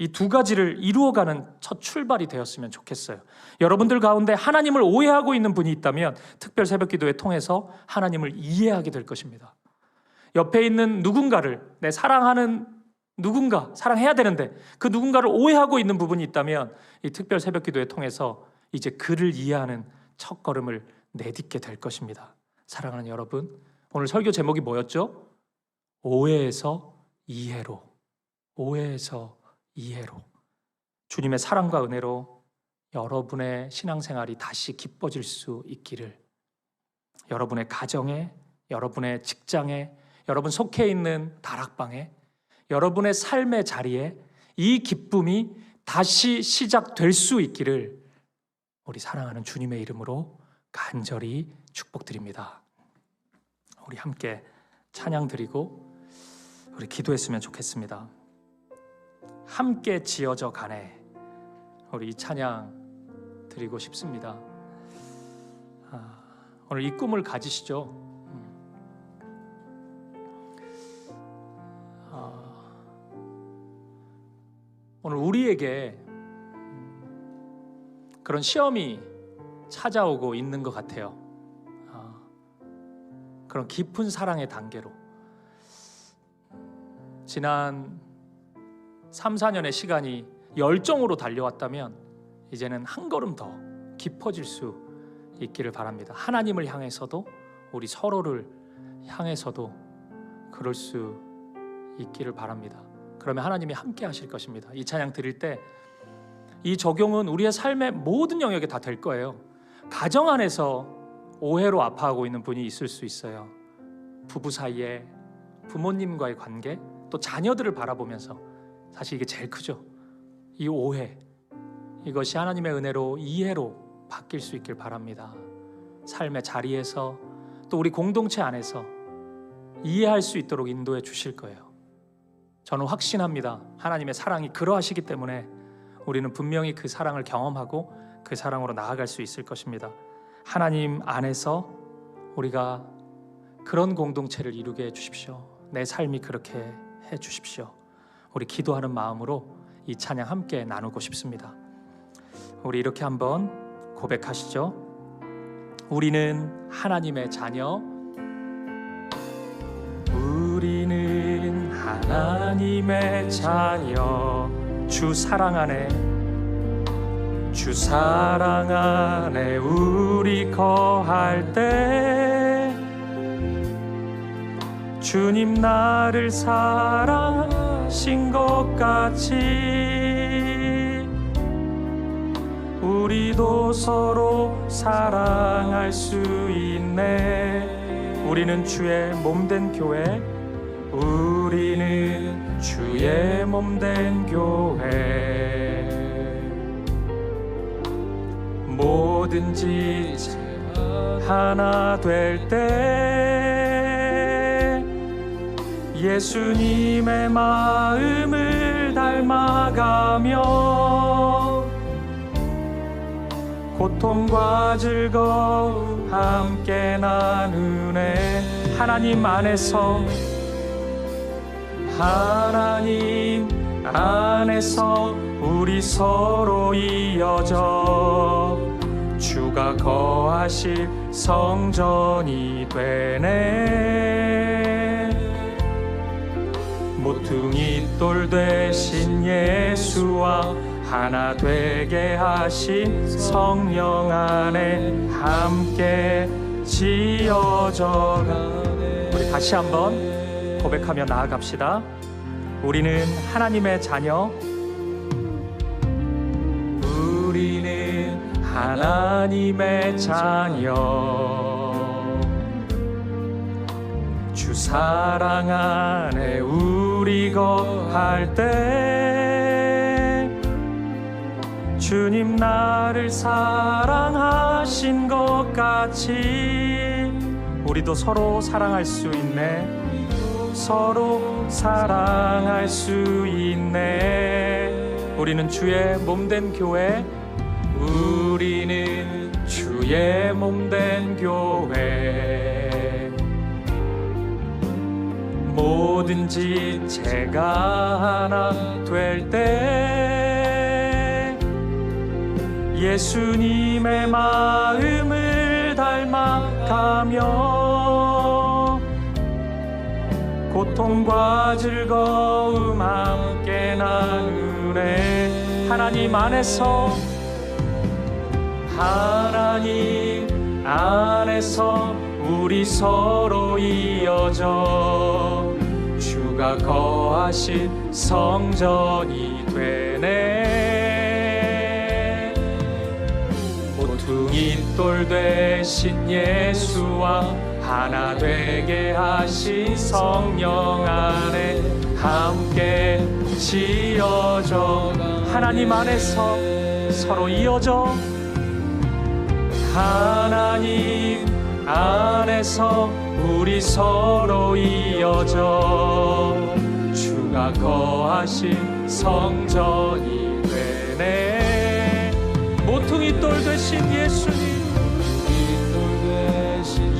이 두 가지를 이루어가는 첫 출발이 되었으면 좋겠어요. 여러분들 가운데 하나님을 오해하고 있는 분이 있다면 특별 새벽기도회 통해서 하나님을 이해하게 될 것입니다. 옆에 있는 누군가를, 내 사랑하는 누군가, 사랑해야 되는데 그 누군가를 오해하고 있는 부분이 있다면 이 특별 새벽기도회 통해서 이제 그를 이해하는 첫 걸음을 내딛게 될 것입니다. 사랑하는 여러분, 오늘 설교 제목이 뭐였죠? 오해에서 이해로. 오해에서 이해로. 주님의 사랑과 은혜로 여러분의 신앙생활이 다시 기뻐질 수 있기를, 여러분의 가정에, 여러분의 직장에, 여러분 속해 있는 다락방에, 여러분의 삶의 자리에 이 기쁨이 다시 시작될 수 있기를 우리 사랑하는 주님의 이름으로 간절히 축복드립니다. 우리 함께 찬양 드리고 우리 기도했으면 좋겠습니다. 함께 지어져 가네. 우리 이 찬양 드리고 싶습니다. 오늘 이 꿈을 가지시죠. 오늘 우리에게 그런 시험이 찾아오고 있는 것 같아요. 그런 깊은 사랑의 단계로 지난 3, 4년의 시간이 열정으로 달려왔다면 이제는 한 걸음 더 깊어질 수 있기를 바랍니다. 하나님을 향해서도 우리 서로를 향해서도 그럴 수 있기를 바랍니다. 그러면 하나님이 함께 하실 것입니다. 이 찬양 드릴 때 이 적용은 우리의 삶의 모든 영역에 다 될 거예요. 가정 안에서 오해로 아파하고 있는 분이 있을 수 있어요. 부부 사이에, 부모님과의 관계, 또 자녀들을 바라보면서 사실 이게 제일 크죠. 이 오해, 이것이 하나님의 은혜로 이해로 바뀔 수 있길 바랍니다. 삶의 자리에서 또 우리 공동체 안에서 이해할 수 있도록 인도해 주실 거예요. 저는 확신합니다. 하나님의 사랑이 그러하시기 때문에 우리는 분명히 그 사랑을 경험하고 그 사랑으로 나아갈 수 있을 것입니다. 하나님 안에서 우리가 그런 공동체를 이루게 해주십시오. 내 삶이 그렇게 해주십시오. 우리 기도하는 마음으로 이 찬양 함께 나누고 싶습니다. 우리 이렇게 한번 고백하시죠. 우리는 하나님의 자녀, 우리는 하나님의 자녀, 주 사랑 안에, 주 사랑 안에 우리 거할 때 주님 나를 사랑하신 것 같이 우리도 서로 사랑할 수 있네. 우리는 주의 몸된 교회, 우리는 주의 몸된 교회. 뭐든지 하나 될 때 예수님의 마음을 닮아가며 고통과 즐거움 함께 나누네. 하나님 안에서, 하나님 안에서 우리 서로 이어져 주가 거하실 성전이 되네. 모퉁이 돌 되신 예수와 하나 되게 하신 성령 안에 함께 지어져 가네. 우리 다시 한번 고백하며 나아갑시다. 우리는 하나님의 자녀, 우리는 하나님의 자녀 주 사랑 안에 우리 거할 때 주님 나를 사랑하신 것 같이 우리도 서로 사랑할 수 있네. 서로 사랑할 수 있네. 우리는 주의 몸된 교회, 우리는 주의 몸된 교회. 뭐든지 제가 하나 될 때 예수님의 마음을 닮아가며 고통과 즐거움 함께 나누네. 하나님 안에서 우리 서로 이어져 주가 거하신 성전이 되네. 모퉁이 돌 되신 예수와 하나 되게 하신 성령 안에 함께 지어져 하나님 안에서 서로 이어져 하나님 안에서 우리 서로 이어져 주가 거하신 성전이 되네. 모퉁이 돌 되신 예수님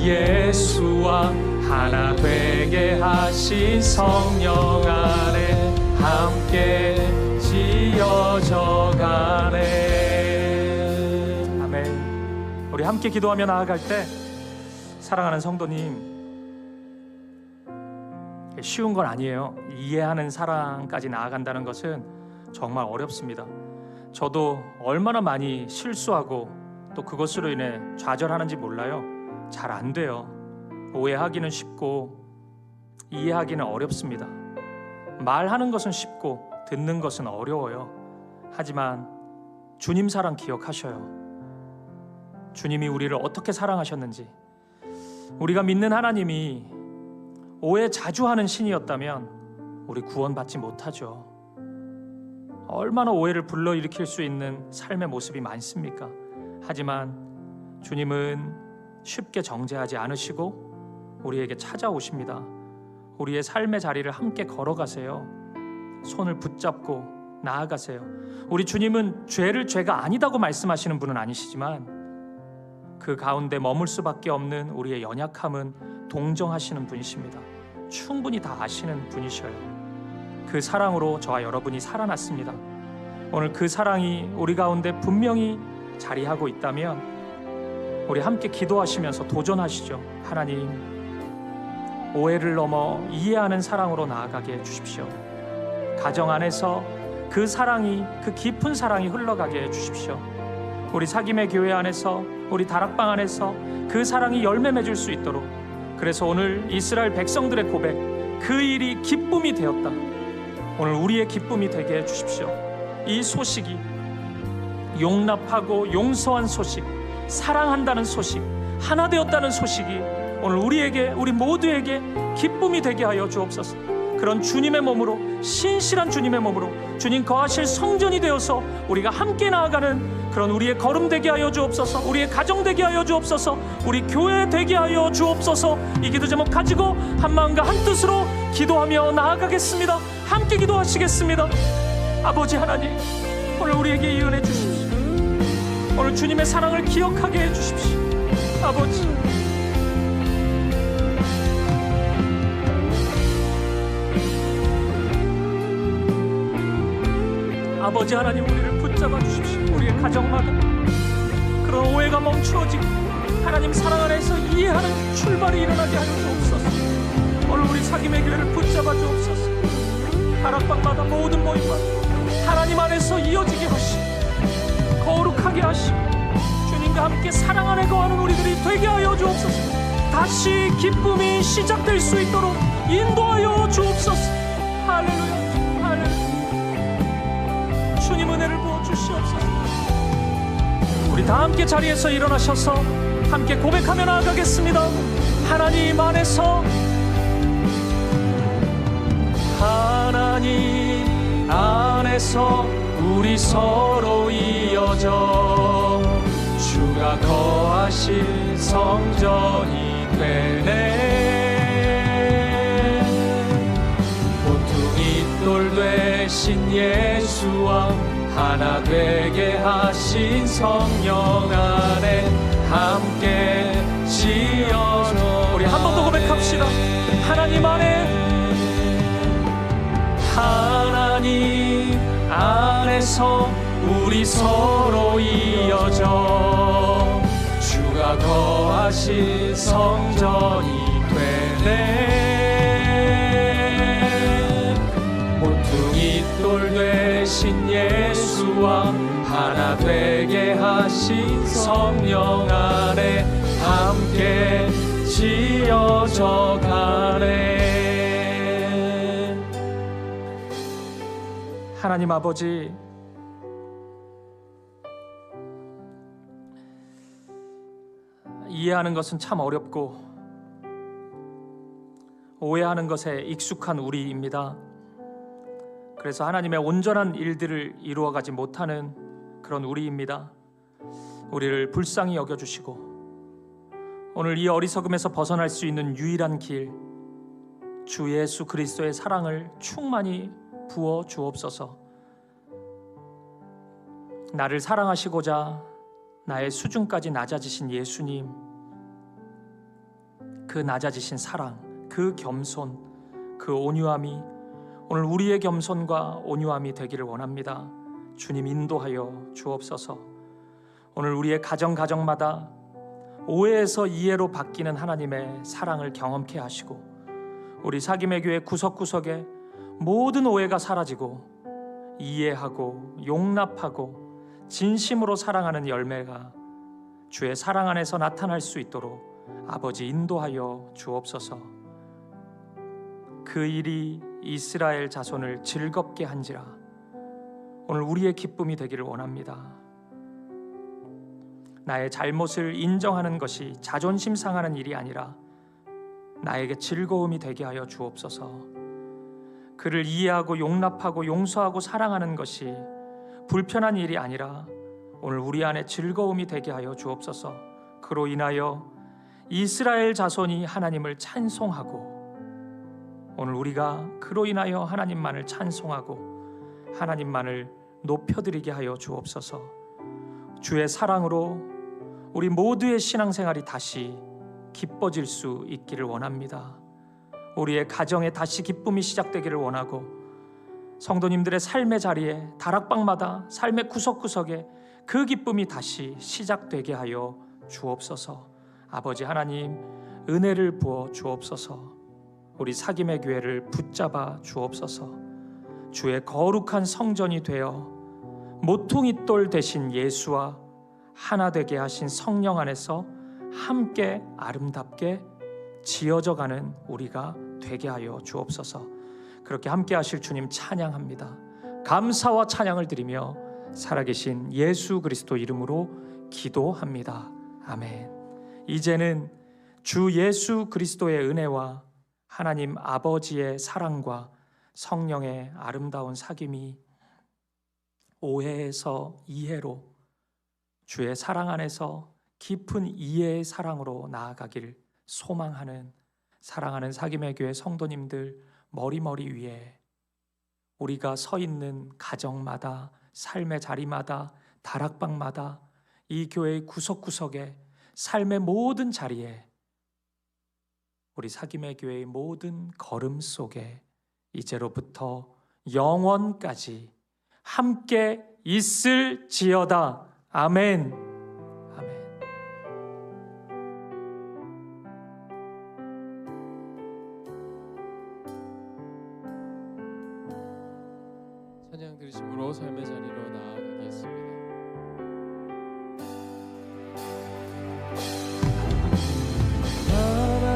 예수와 하나 되게 하신 성령 안에 함께 지어져 가네. 아멘. 우리 함께 기도하며 나아갈 때 사랑하는 성도님, 쉬운 건 아니에요. 이해하는 사랑까지 나아간다는 것은 정말 어렵습니다. 저도 얼마나 많이 실수하고 또 그것으로 인해 좌절하는지 몰라요. 잘 안 돼요. 오해하기는 쉽고 이해하기는 어렵습니다. 말하는 것은 쉽고 듣는 것은 어려워요. 하지만 주님 사랑 기억하셔요. 주님이 우리를 어떻게 사랑하셨는지. 우리가 믿는 하나님이 오해 자주 하는 신이었다면 우리 구원받지 못하죠. 얼마나 오해를 불러일으킬 수 있는 삶의 모습이 많습니까? 하지만 주님은 쉽게 정죄하지 않으시고 우리에게 찾아오십니다. 우리의 삶의 자리를 함께 걸어가세요. 손을 붙잡고 나아가세요. 우리 주님은 죄를 죄가 아니다고 말씀하시는 분은 아니시지만 그 가운데 머물 수밖에 없는 우리의 연약함은 동정하시는 분이십니다. 충분히 다 아시는 분이셔요. 그 사랑으로 저와 여러분이 살아났습니다. 오늘 그 사랑이 우리 가운데 분명히 자리하고 있다면 우리 함께 기도하시면서 도전하시죠. 하나님, 오해를 넘어 이해하는 사랑으로 나아가게 해주십시오. 가정 안에서 그 사랑이, 그 깊은 사랑이 흘러가게 해주십시오. 우리 사김의 교회 안에서, 우리 다락방 안에서 그 사랑이 열매 맺을 수 있도록. 그래서 오늘 이스라엘 백성들의 고백, 그 일이 기쁨이 되었다. 오늘 우리의 기쁨이 되게 해주십시오. 이 소식이 용납하고 용서한 소식, 사랑한다는 소식, 하나 되었다는 소식이 오늘 우리에게, 우리 모두에게 기쁨이 되게 하여 주옵소서. 그런 주님의 몸으로, 신실한 주님의 몸으로 주님 거하실 성전이 되어서 우리가 함께 나아가는 그런 우리의 걸음 되게 하여 주옵소서. 우리의 가정 되게 하여 주옵소서. 우리 교회 되게 하여 주옵소서. 이 기도 제목 가지고 한 마음과 한 뜻으로 기도하며 나아가겠습니다. 함께 기도하시겠습니다. 아버지 하나님, 오늘 우리에게 이 은혜 주십시오. 오늘 주님의 사랑을 기억하게 해주십시오. 아버지, 아버지 하나님, 우리를 붙잡아 주십시오. 우리의 가정마다 그런 오해가 멈추어지고 하나님 사랑 안에서 이해하는 출발이 일어나게 하여 주옵소서. 오늘 우리 사김의 교회를 붙잡아 주옵소서. 다락방마다 모든 모임마다 하나님 안에서 이어지게 하시고 거룩하게 하시고 주님과 함께 사랑 안에 거하는 우리들이 되게 하여 주옵소서. 다시 기쁨이 시작될 수 있도록 인도하여 주옵소서. 할렐루야, 할렐루야. 주님 은혜를 부어 주시옵소서. 우리 우리 다 함께 자리에서 일어나셔서 함께 고백하며 나아가겠습니다. 하나님 안에서, 하나님 안에서 우리 서로 이어져 주가 거하실 성전이 되네. 모퉁이 돌 되신 예수와 하나 되게 하신 성령 안에 함께 지어져. 우리 한 번 더 고백합시다. 하나님 안에, 하나님 안에서 우리 서로 이어져 주가 거하실 성전이 되네. 모퉁이 돌 되신 예수와 하나 되게 하신 성령 안에 함께 지어져 가네. 하나님 아버지, 이해하는 것은 참 어렵고 오해하는 것에 익숙한 우리입니다. 그래서 하나님의 온전한 일들을 이루어가지 못하는 그런 우리입니다. 우리를 불쌍히 여겨주시고 오늘 이 어리석음에서 벗어날 수 있는 유일한 길, 주 예수 그리스도의 사랑을 충만히 부어 주옵소서. 나를 사랑하시고자 나의 수준까지 낮아지신 예수님, 그 낮아지신 사랑, 그 겸손, 그 온유함이 오늘 우리의 겸손과 온유함이 되기를 원합니다. 주님 인도하여 주옵소서. 오늘 우리의 가정마다 오해에서 이해로 바뀌는 하나님의 사랑을 경험케 하시고 우리 사김의 교회 구석구석에 모든 오해가 사라지고 이해하고 용납하고 진심으로 사랑하는 열매가 주의 사랑 안에서 나타날 수 있도록 아버지 인도하여 주옵소서. 그 일이 이스라엘 자손을 즐겁게 한지라 오늘 우리의 기쁨이 되기를 원합니다. 나의 잘못을 인정하는 것이 자존심 상하는 일이 아니라 나에게 즐거움이 되게 하여 주옵소서. 그를 이해하고 용납하고 용서하고 사랑하는 것이 불편한 일이 아니라 오늘 우리 안에 즐거움이 되게 하여 주옵소서. 그로 인하여 이스라엘 자손이 하나님을 찬송하고 오늘 우리가 그로 인하여 하나님만을 찬송하고 하나님만을 높여드리게 하여 주옵소서. 주의 사랑으로 우리 모두의 신앙생활이 다시 기뻐질 수 있기를 원합니다. 우리의 가정에 다시 기쁨이 시작되기를 원하고 성도님들의 삶의 자리에 다락방마다 삶의 구석구석에 그 기쁨이 다시 시작되게 하여 주옵소서. 아버지 하나님 은혜를 부어 주옵소서. 우리 사김의 교회를 붙잡아 주옵소서. 주의 거룩한 성전이 되어 모퉁이 돌 대신 예수와 하나 되게 하신 성령 안에서 함께 아름답게 지어져가는 우리가 되게 하여 주옵소서. 그렇게 함께 하실 주님 찬양합니다. 감사와 찬양을 드리며 살아계신 예수 그리스도 이름으로 기도합니다. 아멘. 이제는 주 예수 그리스도의 은혜와 하나님 아버지의 사랑과 성령의 아름다운 사귐이 오해에서 이해로 주의 사랑 안에서 깊은 이해의 사랑으로 나아가길 소망하는 사랑하는 사김의 교회 성도님들 머리머리 위에 우리가 서 있는 가정마다 삶의 자리마다 다락방마다 이 교회의 구석구석에 삶의 모든 자리에 우리 사김의 교회의 모든 걸음 속에 이제로부터 영원까지 함께 있을지어다. 아멘. 아멘. 찬양 들으심으로 삶의 자리로 나아가겠습니다.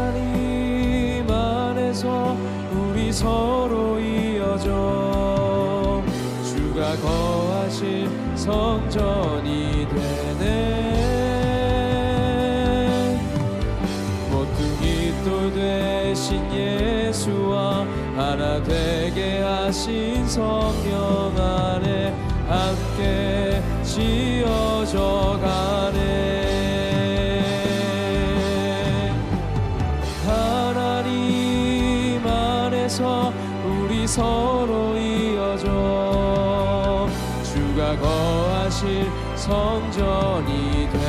하나님 안에서 우리 서로 이어져 주가 거하신 성전이 되네. 하나 되게 하신 성령 안에 함께 지어져 가네. 하나님 안에서 우리 서로 이어져 주가 거하실 성전이 돼